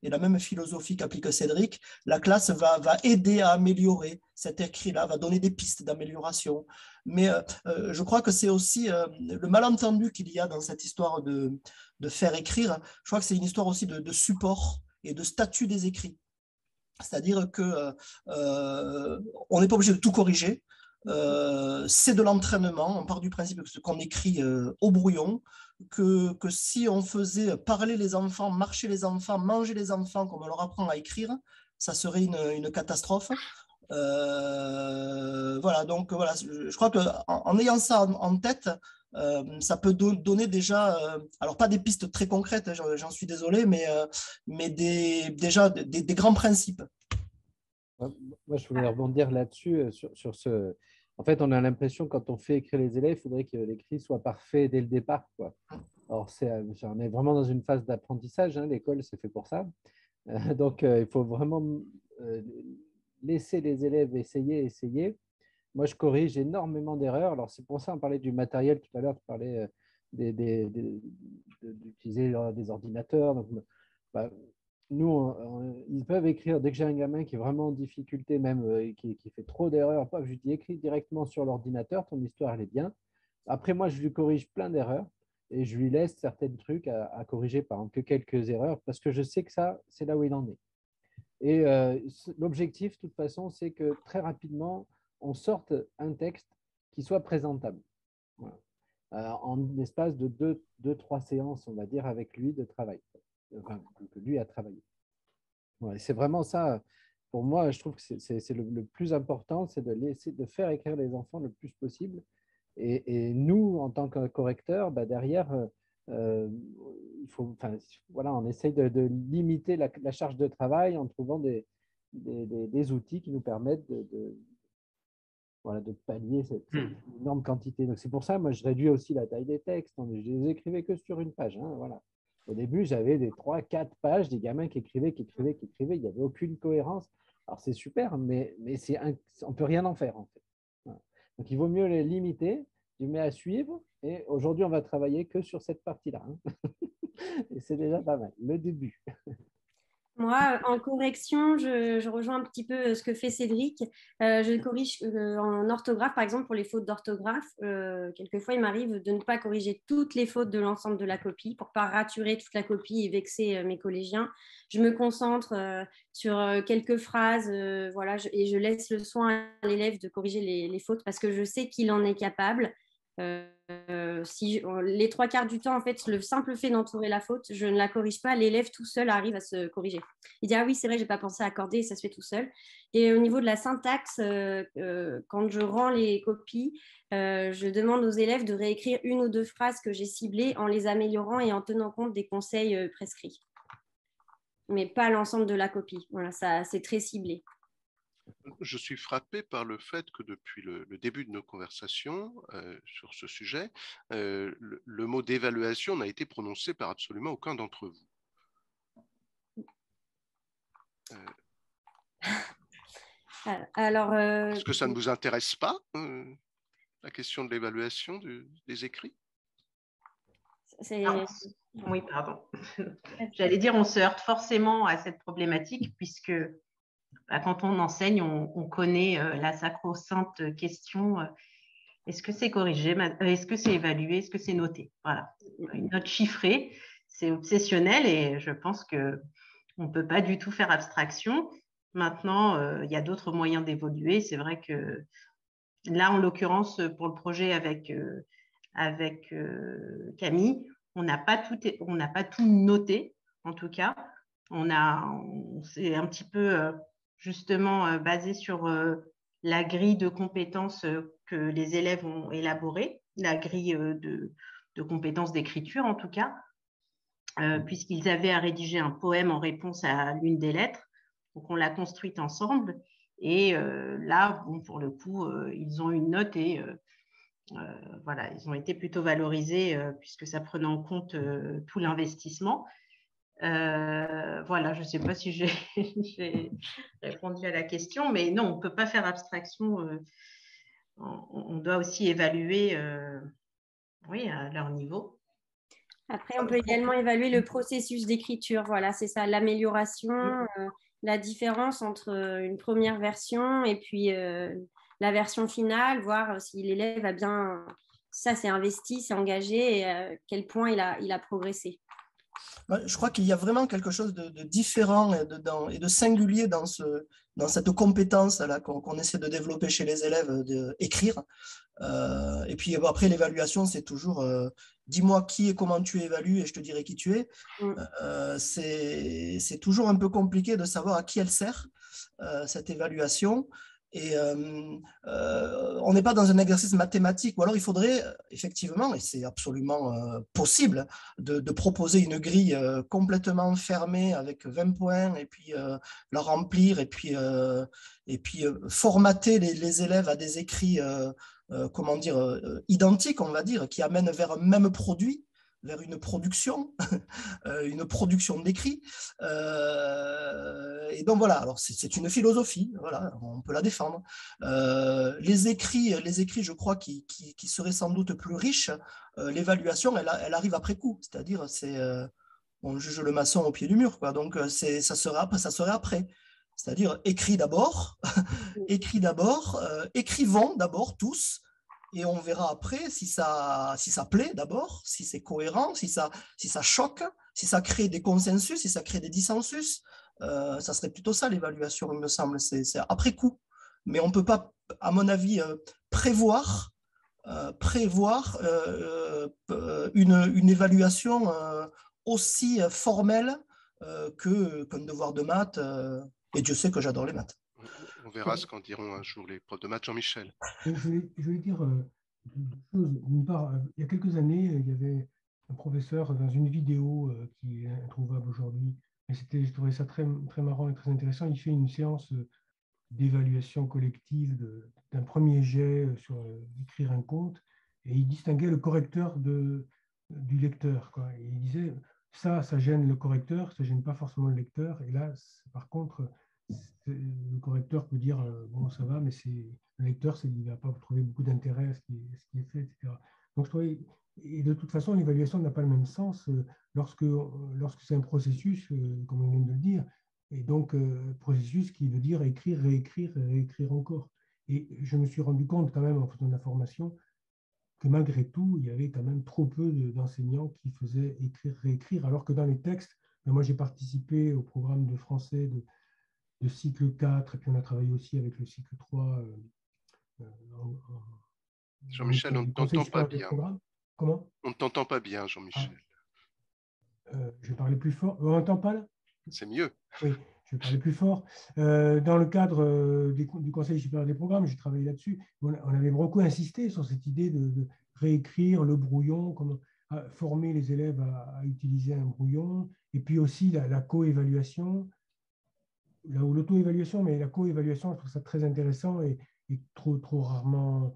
et la même philosophie qu'applique Cédric. La classe va aider à améliorer cet écrit-là, va donner des pistes d'amélioration. Mais je crois que c'est aussi le malentendu qu'il y a dans cette histoire de faire écrire. Je crois que c'est une histoire aussi de support et de statut des écrits. C'est-à-dire qu'on n'est pas obligé de tout corriger. C'est de l'entraînement. On part du principe qu'on écrit au brouillon, que si on faisait parler les enfants, marcher les enfants, manger les enfants, comme on leur apprend à écrire, ça serait une catastrophe. Voilà, donc voilà, je crois qu'en ayant ça en tête, ça peut donner déjà, alors pas des pistes très concrètes, j'en suis désolé, mais déjà des grands principes. Moi, je voulais rebondir là-dessus, sur ce. En fait, on a l'impression, quand on fait écrire les élèves, il faudrait que l'écrit soit parfait dès le départ, quoi. Or, on est vraiment dans une phase d'apprentissage, hein, l'école, c'est fait pour ça. Donc, il faut vraiment laisser les élèves essayer. Moi, je corrige énormément d'erreurs. Alors, c'est pour ça qu'on parlait du matériel tout à l'heure, tu parlais d'utiliser des ordinateurs. Donc, nous, ils peuvent écrire, dès que j'ai un gamin qui est vraiment en difficulté, même qui fait trop d'erreurs, je lui dis écris directement sur l'ordinateur, ton histoire, elle est bien. Après, moi, je lui corrige plein d'erreurs et je lui laisse certains trucs à corriger, par exemple, que quelques erreurs, parce que je sais que ça, c'est là où il en est. Et l'objectif, de toute façon, c'est que très rapidement, on sorte un texte qui soit présentable. Voilà. En l'espace de 2-3 séances, on va dire, avec lui de travail, enfin, que lui a travaillé. Ouais, c'est vraiment ça. Pour moi, je trouve que c'est le plus important, c'est de faire écrire les enfants le plus possible. Et nous, en tant que correcteurs, bah, derrière, il faut, enfin, voilà, on essaye de limiter la charge de travail en trouvant des outils qui nous permettent voilà, de pallier cette énorme quantité. Donc, c'est pour ça, moi, je réduis aussi la taille des textes. Je les écrivais que sur une page. Hein, voilà. Au début, j'avais des 3-4 pages, des gamins qui écrivaient. Il n'y avait aucune cohérence. Alors, c'est super, mais on ne peut rien en faire, en fait. Voilà. Donc, il vaut mieux les limiter. Je mets à suivre. Et aujourd'hui, on va travailler que sur cette partie-là. Hein. Et c'est déjà pas mal. Le début. Moi, en correction, je rejoins un petit peu ce que fait Cédric. Je corrige en orthographe, par exemple, pour les fautes d'orthographe. Quelquefois, il m'arrive de ne pas corriger toutes les fautes de l'ensemble de la copie pour ne pas raturer toute la copie et vexer mes collégiens. Je me concentre sur quelques phrases, voilà, et je laisse le soin à l'élève de corriger les fautes parce que je sais qu'il en est capable. Les 3/4 du temps, en fait, le simple fait d'entourer la faute, je ne la corrige pas, l'élève tout seul arrive à se corriger. Il dit ah oui, c'est vrai, j'ai pas pensé à accorder, ça se fait tout seul. Et au niveau de la syntaxe, quand je rends les copies, je demande aux élèves de réécrire 1 ou 2 phrases que j'ai ciblées en les améliorant et en tenant compte des conseils prescrits. Mais pas l'ensemble de la copie. Voilà, ça, c'est très ciblé. Je suis frappé par le fait que depuis le début de nos conversations sur ce sujet, le mot d'évaluation n'a été prononcé par absolument aucun d'entre vous. Alors, est-ce que ça ne vous intéresse pas, la question de l'évaluation des écrits? Oui, pardon. J'allais dire, on se heurte forcément à cette problématique puisque quand on enseigne, on connaît la sacro-sainte question est-ce que c'est corrigé, est-ce que c'est évalué, est-ce que c'est noté? Voilà, une note chiffrée, c'est obsessionnel et je pense qu'on ne peut pas du tout faire abstraction. Maintenant, il y a d'autres moyens d'évoluer. C'est vrai que là, en l'occurrence, pour le projet avec Camille, on n'a pas tout noté, en tout cas. On s'est un petit peu justement basé sur la grille de compétences que les élèves ont élaborée, la grille de compétences d'écriture en tout cas, puisqu'ils avaient à rédiger un poème en réponse à l'une des lettres. Donc, on l'a construite ensemble. Et là, bon, pour le coup, ils ont une note et voilà, ils ont été plutôt valorisés puisque ça prenait en compte tout l'investissement. Voilà, je ne sais pas si j'ai répondu à la question, mais non, on ne peut pas faire abstraction. On doit aussi évaluer oui, à leur niveau. Après, on peut également évaluer le processus d'écriture. Voilà, c'est ça, l'amélioration, la différence entre une première version et puis la version finale, voir si l'élève a bien, ça c'est investi, c'est engagé et à quel point il a progressé. Je crois qu'il y a vraiment quelque chose de différent et de singulier dans cette compétence-là qu'on essaie de développer chez les élèves, d'écrire. Et puis après, l'évaluation, c'est toujours dis-moi qui et comment tu évalues et je te dirai qui tu es. C'est toujours un peu compliqué de savoir à qui elle sert, cette évaluation. Et on n'est pas dans un exercice mathématique, ou alors il faudrait effectivement, et c'est absolument possible, de proposer une grille complètement fermée avec 20 points et puis la remplir et puis formater les élèves à des écrits comment dire, identiques, on va dire, qui amènent vers un même produit, vers une production d'écrits. Et donc voilà, alors c'est une philosophie, voilà, on peut la défendre. Les écrits, je crois, qui seraient sans doute plus riches, l'évaluation, elle arrive après coup, c'est-à-dire on juge le maçon au pied du mur, quoi. Donc ça serait après. C'est-à-dire écrit d'abord, écrivons d'abord tous, et on verra après si ça plaît d'abord, si c'est cohérent, si ça choque, si ça crée des consensus, si ça crée des dissensus. Ça serait plutôt ça l'évaluation, il me semble. C'est après coup. Mais on ne peut pas, à mon avis, prévoir une évaluation aussi formelle qu'un devoir de maths. Et Dieu sait que j'adore les maths. On verra ce qu'en diront un jour les profs de maths. Jean-Michel. Je voulais dire deux choses. D'une part, il y a quelques années, il y avait un professeur dans une vidéo qui est introuvable aujourd'hui. Et je trouvais ça très, très marrant et très intéressant. Il fait une séance d'évaluation collective d'un premier jet sur écrire un compte, et il distinguait le correcteur du lecteur, quoi. Et il disait, ça gêne le correcteur, ça gêne pas forcément le lecteur. Et là, par contre, le correcteur peut dire, bon, ça va, mais le lecteur, il ne va pas trouver beaucoup d'intérêt à ce qui est fait, etc. Donc, je trouvais, et de toute façon, l'évaluation n'a pas le même sens lorsque c'est un processus, comme on vient de le dire, et donc processus qui veut dire écrire, réécrire, réécrire encore. Et je me suis rendu compte quand même en faisant de la formation que malgré tout, il y avait quand même trop peu d'enseignants qui faisaient écrire, réécrire, alors que dans les textes, moi j'ai participé au programme de français de cycle 4, et puis on a travaillé aussi avec le cycle 3. Jean-Michel, on ne t'entend pas bien. Comment? On ne t'entend pas bien, Jean-Michel. Je vais parler plus fort. On n'entend pas là? C'est mieux. Oui, je vais parler plus fort. Dans le cadre du Conseil supérieur des programmes, j'ai travaillé là-dessus. On avait beaucoup insisté sur cette idée de réécrire le brouillon, comment former les élèves à utiliser un brouillon, et puis aussi la co-évaluation, là où l'auto-évaluation, mais la co-évaluation, je trouve ça très intéressant et trop rarement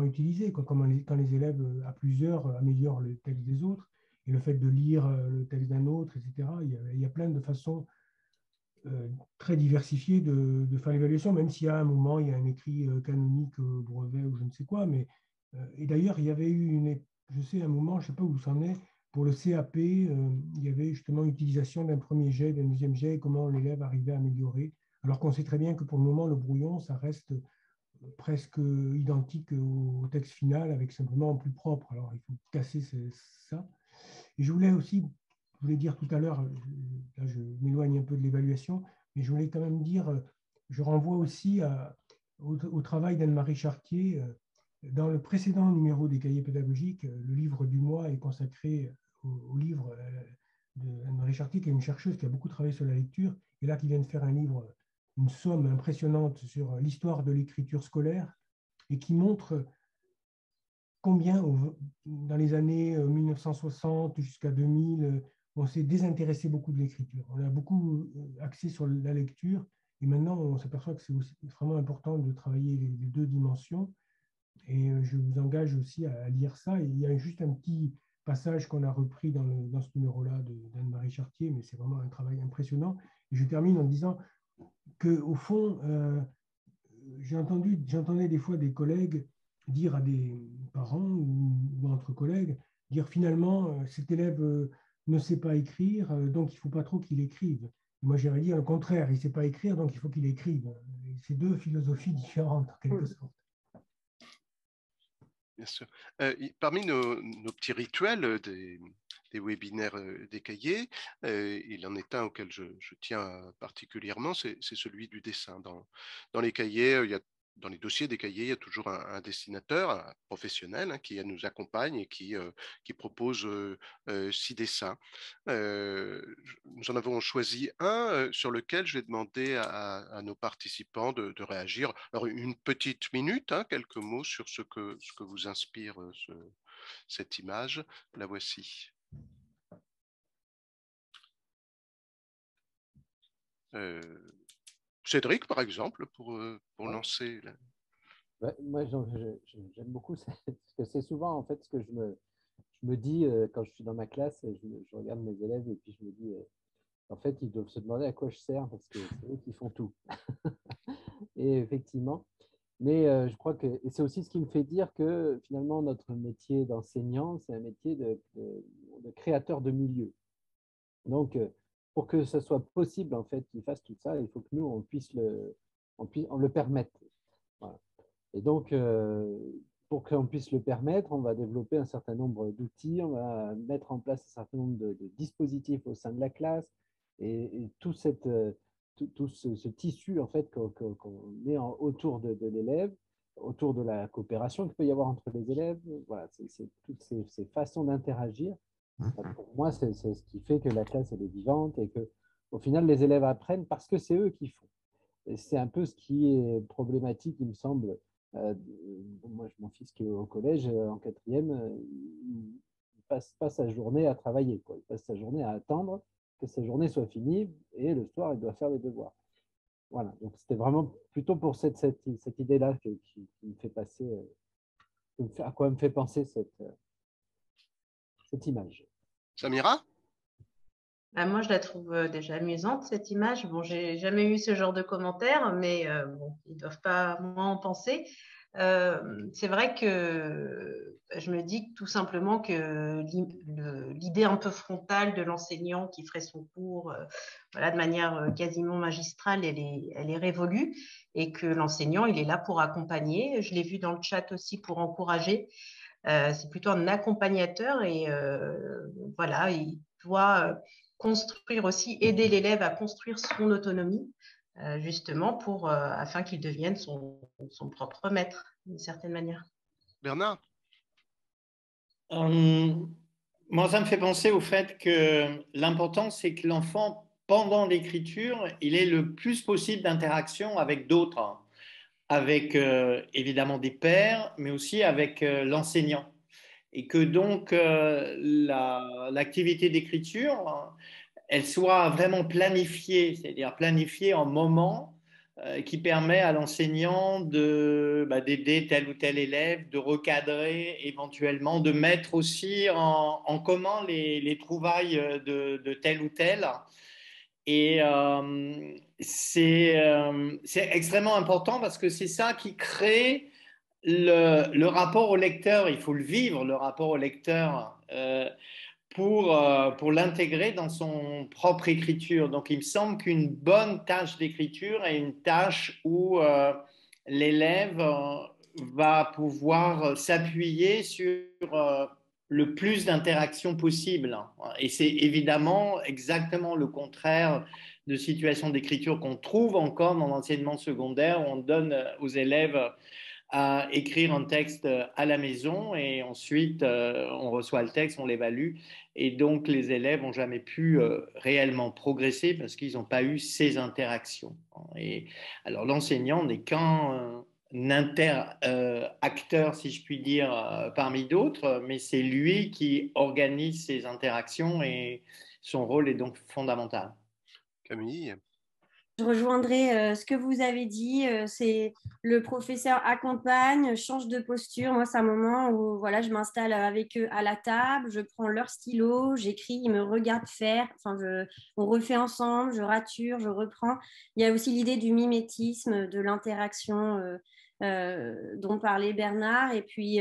utilisé, quoi, quand les élèves à plusieurs améliorent le texte des autres, et le fait de lire le texte d'un autre, etc. Il y a plein de façons très diversifiées de faire l'évaluation, même s'il y a un moment, il y a un écrit canonique, brevet ou je ne sais quoi. Mais, et d'ailleurs, il y avait eu, je sais, un moment, je ne sais pas où ça en est, pour le CAP, il y avait justement l'utilisation d'un premier jet, d'un deuxième jet, et comment l'élève arrivait à améliorer. Alors qu'on sait très bien que pour le moment, le brouillon, ça reste presque identique au texte final, avec simplement plus propre. Alors, il faut casser ça. Et je voulais dire tout à l'heure, là je m'éloigne un peu de l'évaluation, mais je voulais quand même dire, je renvoie aussi au travail d'Anne-Marie Chartier. Dans le précédent numéro des cahiers pédagogiques, le livre du mois est consacré au livre d'Anne-Marie Chartier, qui est une chercheuse qui a beaucoup travaillé sur la lecture, et là qui vient de faire un livre, une somme impressionnante sur l'histoire de l'écriture scolaire, et qui montre combien, dans les années 1960 jusqu'à 2000, on s'est désintéressé beaucoup de l'écriture. On a beaucoup axé sur la lecture, et maintenant on s'aperçoit que c'est vraiment important de travailler les deux dimensions. Et je vous engage aussi à lire ça. Et il y a juste un petit passage qu'on a repris dans ce numéro-là d'Anne-Marie Chartier, mais c'est vraiment un travail impressionnant. Et je termine en disant qu'au fond, j'entendais des fois des collègues dire à des parents ou entre collègues, dire finalement, cet élève ne sait pas écrire, donc il ne faut pas trop qu'il écrive. Et moi, j'aurais dit au contraire, il ne sait pas écrire, donc il faut qu'il écrive. C'est deux philosophies différentes, en quelque sorte. Bien sûr. Parmi nos petits rituels des webinaires des cahiers, il en est un auquel je tiens particulièrement, c'est celui du dessin. Dans les cahiers, dans les dossiers des cahiers, il y a toujours un dessinateur, un professionnel qui nous accompagne et qui propose 6 dessins. Nous en avons choisi un sur lequel je vais demander à nos participants de réagir. Alors, une petite minute, quelques mots sur ce que vous inspire cette image. La voici. Cédric, par exemple, pour lancer. Moi, j'aime beaucoup parce que c'est souvent en fait ce que je me dis quand je suis dans ma classe, je regarde mes élèves et puis je me dis en fait ils doivent se demander à quoi je sers parce que c'est eux qui font tout. Et effectivement, mais je crois que et c'est aussi ce qui me fait dire que finalement notre métier d'enseignant, c'est un métier de créateur de milieu. Donc pour que ce soit possible en fait qu'ils fassent tout ça, il faut que nous on puisse on le permettre. Voilà. Et donc, pour qu'on puisse le permettre, on va développer un certain nombre d'outils, on va mettre en place un certain nombre de dispositifs au sein de la classe, Et tout, tout ce tissu en fait, qu'on met autour de l'élève, autour de la coopération qu'il peut y avoir entre les élèves, voilà, c'est toutes ces façons d'interagir. Pour moi, c'est ce qui fait que la classe elle est vivante et que, au final, les élèves apprennent parce que c'est eux qui font. Et c'est un peu ce qui est problématique, il me semble. Moi, mon fils qui est au collège, en quatrième, il passe pas sa journée à travailler, quoi. Il passe sa journée à attendre que sa journée soit finie et le soir, il doit faire les devoirs. Voilà, donc c'était vraiment plutôt pour cette idée-là qui me fait passer, à quoi me fait penser cette image. Samira? Moi, je la trouve déjà amusante, cette image. Bon, j'ai jamais eu ce genre de commentaires, mais bon, ils ne doivent pas moins en penser. C'est vrai que je me dis tout simplement que l'idée un peu frontale de l'enseignant qui ferait son cours voilà, de manière quasiment magistrale, elle est révolue et que l'enseignant, il est là pour accompagner. Je l'ai vu dans le chat aussi pour encourager. C'est plutôt un accompagnateur et voilà, il doit construire aussi, aider l'élève à construire son autonomie, justement afin qu'il devienne son propre maître, d'une certaine manière. Bernard? Moi, ça me fait penser au fait que l'important, c'est que l'enfant, pendant l'écriture, il ait le plus possible d'interaction avec d'autres, avec évidemment des pairs, mais aussi avec l'enseignant. Et que donc l'activité d'écriture, elle soit vraiment planifiée, c'est-à-dire planifiée en moments qui permet à l'enseignant d'aider tel ou tel élève, de recadrer éventuellement, de mettre aussi en commun les trouvailles de tel ou tel. Et c'est extrêmement important parce que c'est ça qui crée le rapport au lecteur. Il faut le vivre, le rapport au lecteur. Pour l'intégrer dans son propre écriture. Donc, il me semble qu'une bonne tâche d'écriture est une tâche où l'élève va pouvoir s'appuyer sur le plus d'interactions possible. Et c'est évidemment exactement le contraire de situation d'écriture qu'on trouve encore dans l'enseignement secondaire, où on donne aux élèves à écrire un texte à la maison et ensuite on reçoit le texte, on l'évalue et donc les élèves n'ont jamais pu réellement progresser parce qu'ils n'ont pas eu ces interactions. Et alors l'enseignant n'est qu'un acteur, si je puis dire, parmi d'autres, mais c'est lui qui organise ces interactions et son rôle est donc fondamental. Camille? Je rejoindrai ce que vous avez dit. C'est le professeur accompagne, change de posture. Moi, c'est un moment où voilà, je m'installe avec eux à la table, je prends leur stylo, j'écris, ils me regardent faire. Enfin, on refait ensemble, je rature, je reprends. Il y a aussi l'idée du mimétisme, de l'interaction dont parlait Bernard. Et puis,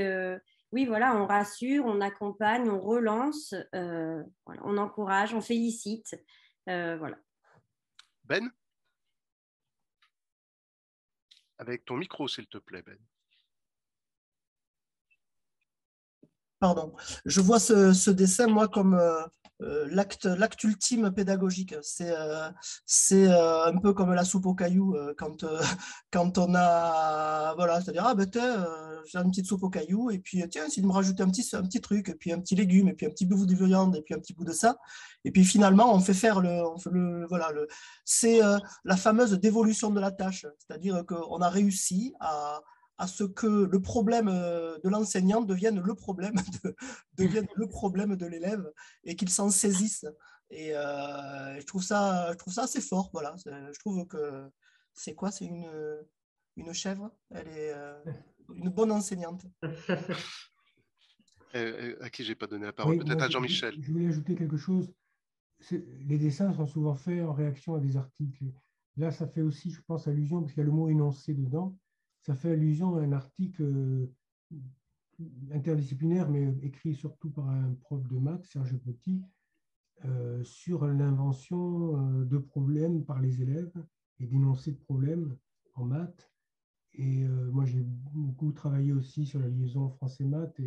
oui, voilà, on rassure, on accompagne, on relance, voilà, on encourage, on félicite. Voilà. Ben? Avec ton micro, s'il te plaît, Ben. Pardon. Je vois ce dessin, moi, comme l'acte ultime pédagogique. C'est un peu comme la soupe aux cailloux quand on a, voilà, c'est-à-dire, ah ben j'ai une petite soupe aux cailloux, et puis tiens, s'il me rajoute un petit truc, et puis un petit légume, et puis un petit bout de viande, et puis un petit bout de ça, et puis finalement, on fait faire c'est la fameuse dévolution de la tâche, c'est-à-dire qu'on a réussi à ce que le problème de l'enseignant devienne le problème de l'élève et qu'il s'en saisisse. Et je trouve ça assez fort. Voilà. Je trouve que c'est quoi? C'est une chèvre. Elle est une bonne enseignante. À qui j'ai pas donné la parole? Oui, peut-être à Jean-Michel. Je voulais ajouter quelque chose. Les dessins sont souvent faits en réaction à des articles. Là, ça fait aussi, je pense, allusion, parce qu'il y a le mot énoncé dedans, ça fait allusion à un article interdisciplinaire, mais écrit surtout par un prof de maths, Serge Petit, sur l'invention de problèmes par les élèves et d'énoncés de problèmes en maths. Et moi, j'ai beaucoup travaillé aussi sur la liaison français-maths,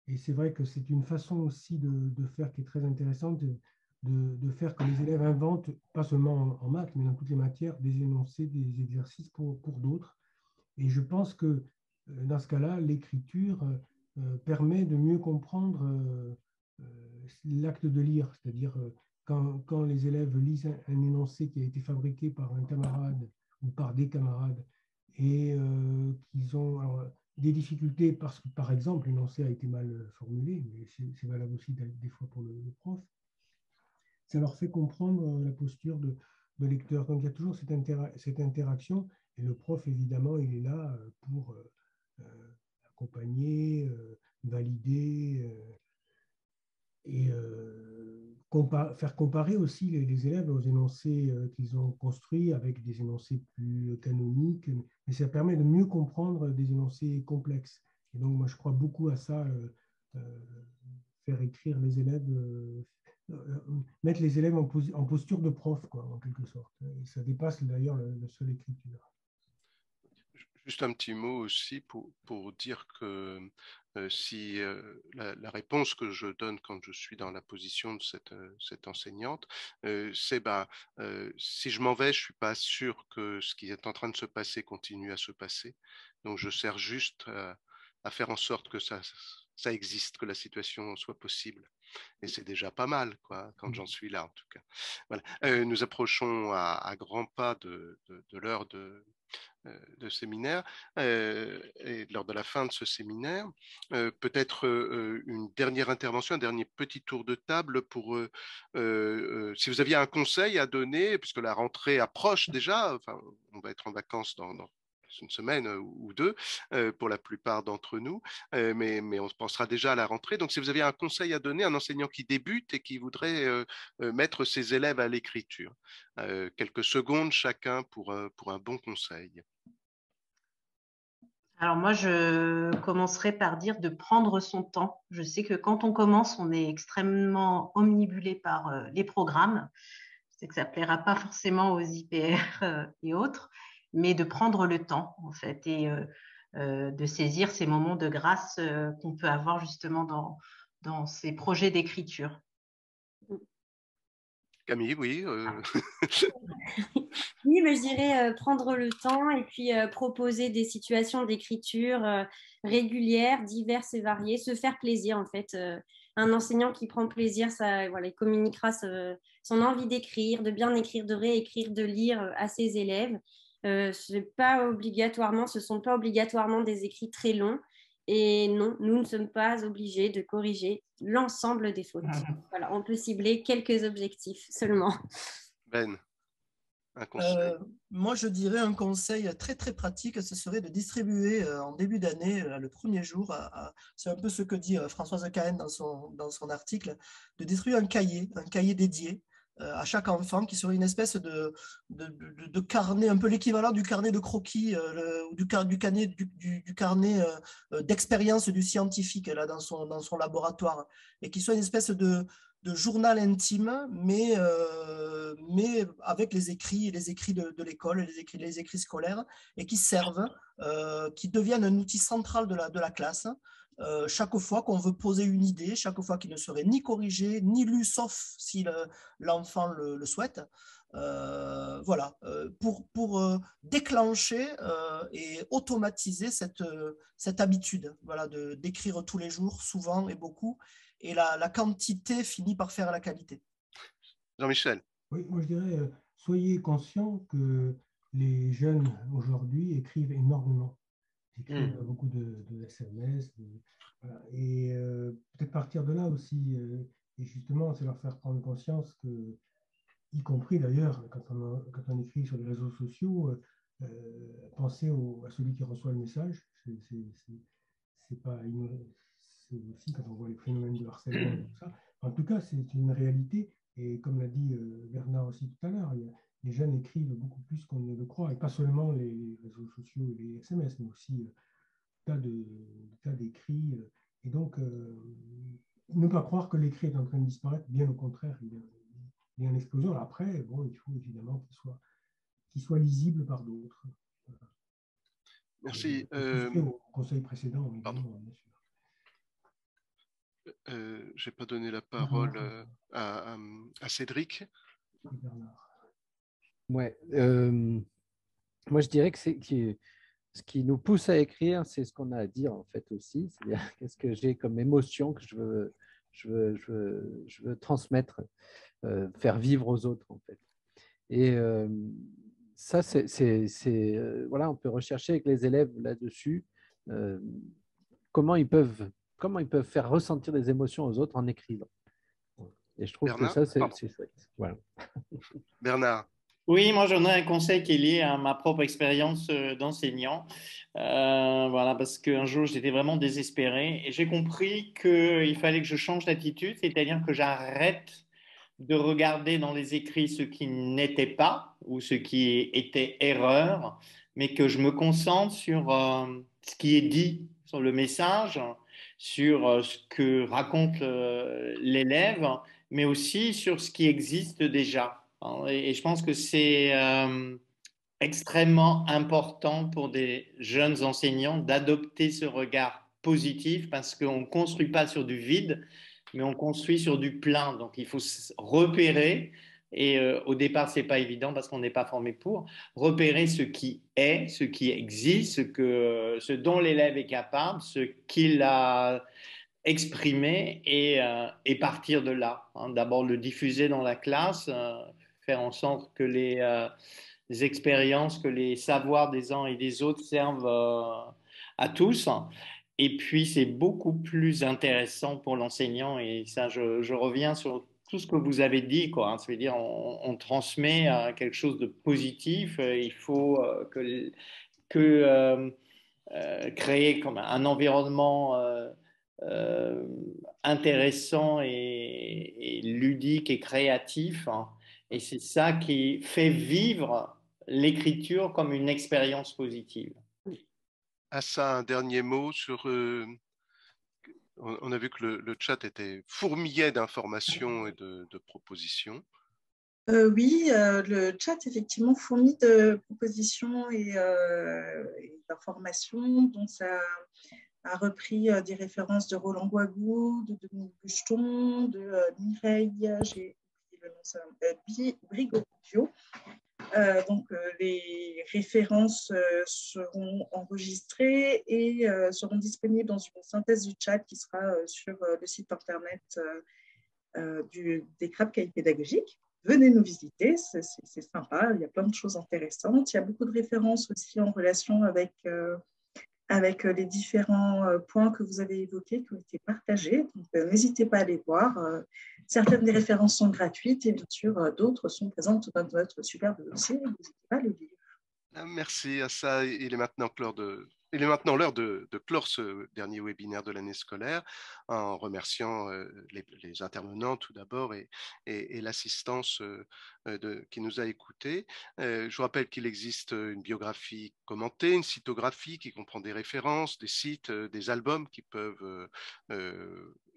et c'est vrai que c'est une façon aussi de faire qui est très intéressante, de faire que les élèves inventent, pas seulement en maths, mais dans toutes les matières, des énoncés, des exercices pour d'autres. Et je pense que dans ce cas-là, l'écriture permet de mieux comprendre l'acte de lire, c'est-à-dire quand les élèves lisent un énoncé qui a été fabriqué par un camarade ou par des camarades et qu'ils ont alors, des difficultés parce que, par exemple, l'énoncé a été mal formulé, mais c'est valable aussi des fois pour le prof, ça leur fait comprendre la posture de lecteur. Donc il y a toujours cette interaction et le prof, évidemment, il est là pour accompagner, valider et faire comparer aussi les élèves aux énoncés qu'ils ont construits avec des énoncés plus canoniques. Mais ça permet de mieux comprendre des énoncés complexes. Et donc moi je crois beaucoup à ça, faire écrire les élèves, mettre les élèves en posture de prof, quoi, en quelque sorte. Et ça dépasse d'ailleurs la seule écriture. Juste un petit mot aussi pour dire que si la réponse que je donne quand je suis dans la position de cette enseignante, c'est si je m'en vais, je ne suis pas sûr que ce qui est en train de se passer continue à se passer. Donc je sers juste à faire en sorte que ça existe, que la situation soit possible. Et c'est déjà pas mal, quoi, quand j'en suis là, en tout cas. Voilà. Nous approchons à grands pas de l'heure de séminaire, et lors de la fin de ce séminaire, peut-être une dernière intervention, un dernier petit tour de table pour, si vous aviez un conseil à donner, puisque la rentrée approche déjà, enfin, on va être en vacances dans une semaine ou deux pour la plupart d'entre nous, mais on pensera déjà à la rentrée. Donc, si vous aviez un conseil à donner à un enseignant qui débute et qui voudrait mettre ses élèves à l'écriture, quelques secondes chacun pour un bon conseil. Alors moi, je commencerai par dire de prendre son temps. Je sais que quand on commence, on est extrêmement omnibulé par les programmes. Je sais que ça ne plaira pas forcément aux IPR et autres, mais de prendre le temps, en fait, et de saisir ces moments de grâce qu'on peut avoir justement dans ces projets d'écriture. Camille, oui. Oui, mais je dirais prendre le temps et puis proposer des situations d'écriture régulières, diverses et variées, se faire plaisir en fait. Un enseignant qui prend plaisir, ça, voilà, il communiquera son envie d'écrire, de bien écrire, de réécrire, de lire à ses élèves. C'est pas obligatoirement, ce ne sont pas obligatoirement des écrits très longs. Et non, nous ne sommes pas obligés de corriger l'ensemble des fautes. Voilà, on peut cibler quelques objectifs seulement. Ben, un conseil. Moi, je dirais un conseil très, très pratique, ce serait de distribuer en début d'année, le premier jour, c'est un peu ce que dit Françoise Cahen dans son article, de distribuer un cahier dédié à chaque enfant qui serait une espèce de carnet, un peu l'équivalent du carnet de croquis ou du carnet d'expérience du scientifique là, dans son laboratoire, et qui soit une espèce de journal intime, mais avec les écrits de l'école, les écrits scolaires, et qui servent, qui deviennent un outil central de la classe. Chaque fois qu'on veut poser une idée, chaque fois qu'il ne serait ni corrigé, ni lu, sauf si l'enfant le souhaite. Voilà, pour déclencher et automatiser cette habitude, voilà, d'écrire tous les jours, souvent et beaucoup, et la quantité finit par faire la qualité. Jean-Michel. Oui, moi je dirais, soyez conscients que les jeunes aujourd'hui écrivent énormément. Ils écrivent beaucoup de SMS, voilà. Et peut-être partir de là aussi, et justement, c'est leur faire prendre conscience que, y compris d'ailleurs, quand on écrit sur les réseaux sociaux, pensez à celui qui reçoit le message. C'est pas c'est aussi quand on voit les phénomènes de harcèlement et tout ça. En tout cas, c'est une réalité. Et comme l'a dit Bernard aussi tout à l'heure, les jeunes écrivent beaucoup plus qu'on ne le croit. Et pas seulement les réseaux sociaux et les SMS, mais aussi tas d'écrits. Et donc, ne pas croire que l'écrit est en train de disparaître, bien au contraire, il y a une explosion. Après, bon, il faut évidemment qu'il soit lisible par d'autres. Voilà. Merci. Au conseil précédent, évidemment, bien sûr. Je n'ai pas donné la parole à Cédric. Ouais, moi je dirais que ce qui nous pousse à écrire, c'est ce qu'on a à dire en fait aussi. C'est-à-dire qu'est-ce que j'ai comme émotion que je veux transmettre, faire vivre aux autres en fait. Et ça, voilà, on peut rechercher avec les élèves là-dessus comment ils peuvent faire ressentir des émotions aux autres en écrivant. Et je trouve Bernard, que ça, c'est chouette. Voilà. Bernard. Oui, moi j'en ai un conseil qui est lié à ma propre expérience d'enseignant. Voilà, parce qu'un jour j'étais vraiment désespéré et j'ai compris qu'il fallait que je change d'attitude, c'est-à-dire que j'arrête de regarder dans les écrits ce qui n'était pas ou ce qui était erreur, mais que je me concentre sur ce qui est dit, sur le message, sur ce que raconte l'élève, mais aussi sur ce qui existe déjà. Et je pense que c'est extrêmement important pour des jeunes enseignants d'adopter ce regard positif parce qu'on ne construit pas sur du vide, mais on construit sur du plein. Donc il faut repérer, et au départ, ce n'est pas évident parce qu'on n'est pas formé pour, repérer ce qui est, ce qui existe, ce dont l'élève est capable, ce qu'il a exprimé et partir de là. D'abord le diffuser dans la classe, faire en sorte que les expériences, que les savoirs des uns et des autres servent à tous. Et puis, c'est beaucoup plus intéressant pour l'enseignant. Et ça, je reviens sur tout ce que vous avez dit, quoi. Hein. Ça veut dire on transmet quelque chose de positif. Il faut créer comme un environnement intéressant et ludique et créatif. Hein. Et c'est ça qui fait vivre l'écriture comme une expérience positive. Assa, un dernier mot sur... on a vu que le chat était fourmillé d'informations et de propositions. Oui, le chat effectivement fourmille de propositions et d'informations. Donc, ça a repris des références de Roland Guagou, de Dominique Bucheton, de Mireille, j'ai oublié le nom, Brigodio. Donc, les références seront enregistrées et seront disponibles dans une synthèse du chat qui sera sur le site internet des CRAP Cahiers Pédagogiques. Venez nous visiter, c'est sympa, il y a plein de choses intéressantes. Il y a beaucoup de références aussi en relation avec les différents points que vous avez évoqués, qui ont été partagés. Donc, n'hésitez pas à les voir. Certaines des références sont gratuites et bien sûr, d'autres sont présentes dans notre superbe dossier. N'hésitez pas à le lire. Merci à ça. Il est maintenant l'heure de clore ce dernier webinaire de l'année scolaire en remerciant les intervenants tout d'abord et l'assistance qui nous a écoutés. Je vous rappelle qu'il existe une biographie commentée, une cytographie qui comprend des références, des sites, des albums qui peuvent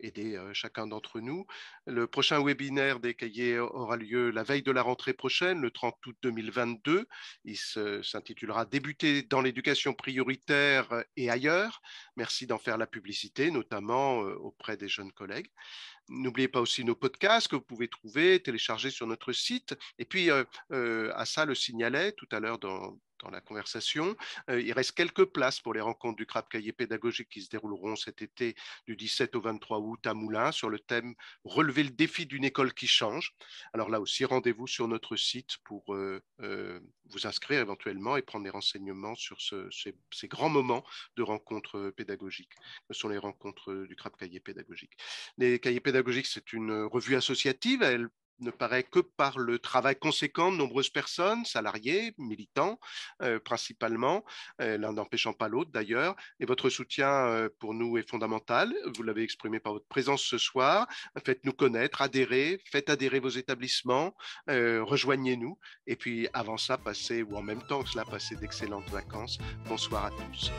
aider chacun d'entre nous. Le prochain webinaire des cahiers aura lieu la veille de la rentrée prochaine, le 30 août 2022. Il s'intitulera « Débuter dans l'éducation prioritaire et ailleurs ». Merci d'en faire la publicité, notamment auprès des jeunes collègues. N'oubliez pas aussi nos podcasts que vous pouvez trouver, télécharger sur notre site. Et puis, Assa le signalait tout à l'heure dans la conversation, il reste quelques places pour les rencontres du CRAP Cahiers Pédagogiques qui se dérouleront cet été du 17 au 23 août à Moulins sur le thème « Relever le défi d'une école qui change ». Alors là aussi, rendez-vous sur notre site pour vous inscrire éventuellement et prendre des renseignements sur ces grands moments de rencontres pédagogiques. Ce sont les rencontres du CRAP Cahiers Pédagogiques. Les Cahiers Pédagogiques, c'est une revue associative. Elle ne paraît que par le travail conséquent de nombreuses personnes, salariés, militants principalement, l'un n'empêchant pas l'autre d'ailleurs. Et votre soutien pour nous est fondamental. Vous l'avez exprimé par votre présence ce soir. Faites-nous connaître, adhérez, faites adhérer vos établissements, rejoignez-nous. Et puis avant ça, passez, ou en même temps que cela, passez d'excellentes vacances. Bonsoir à tous.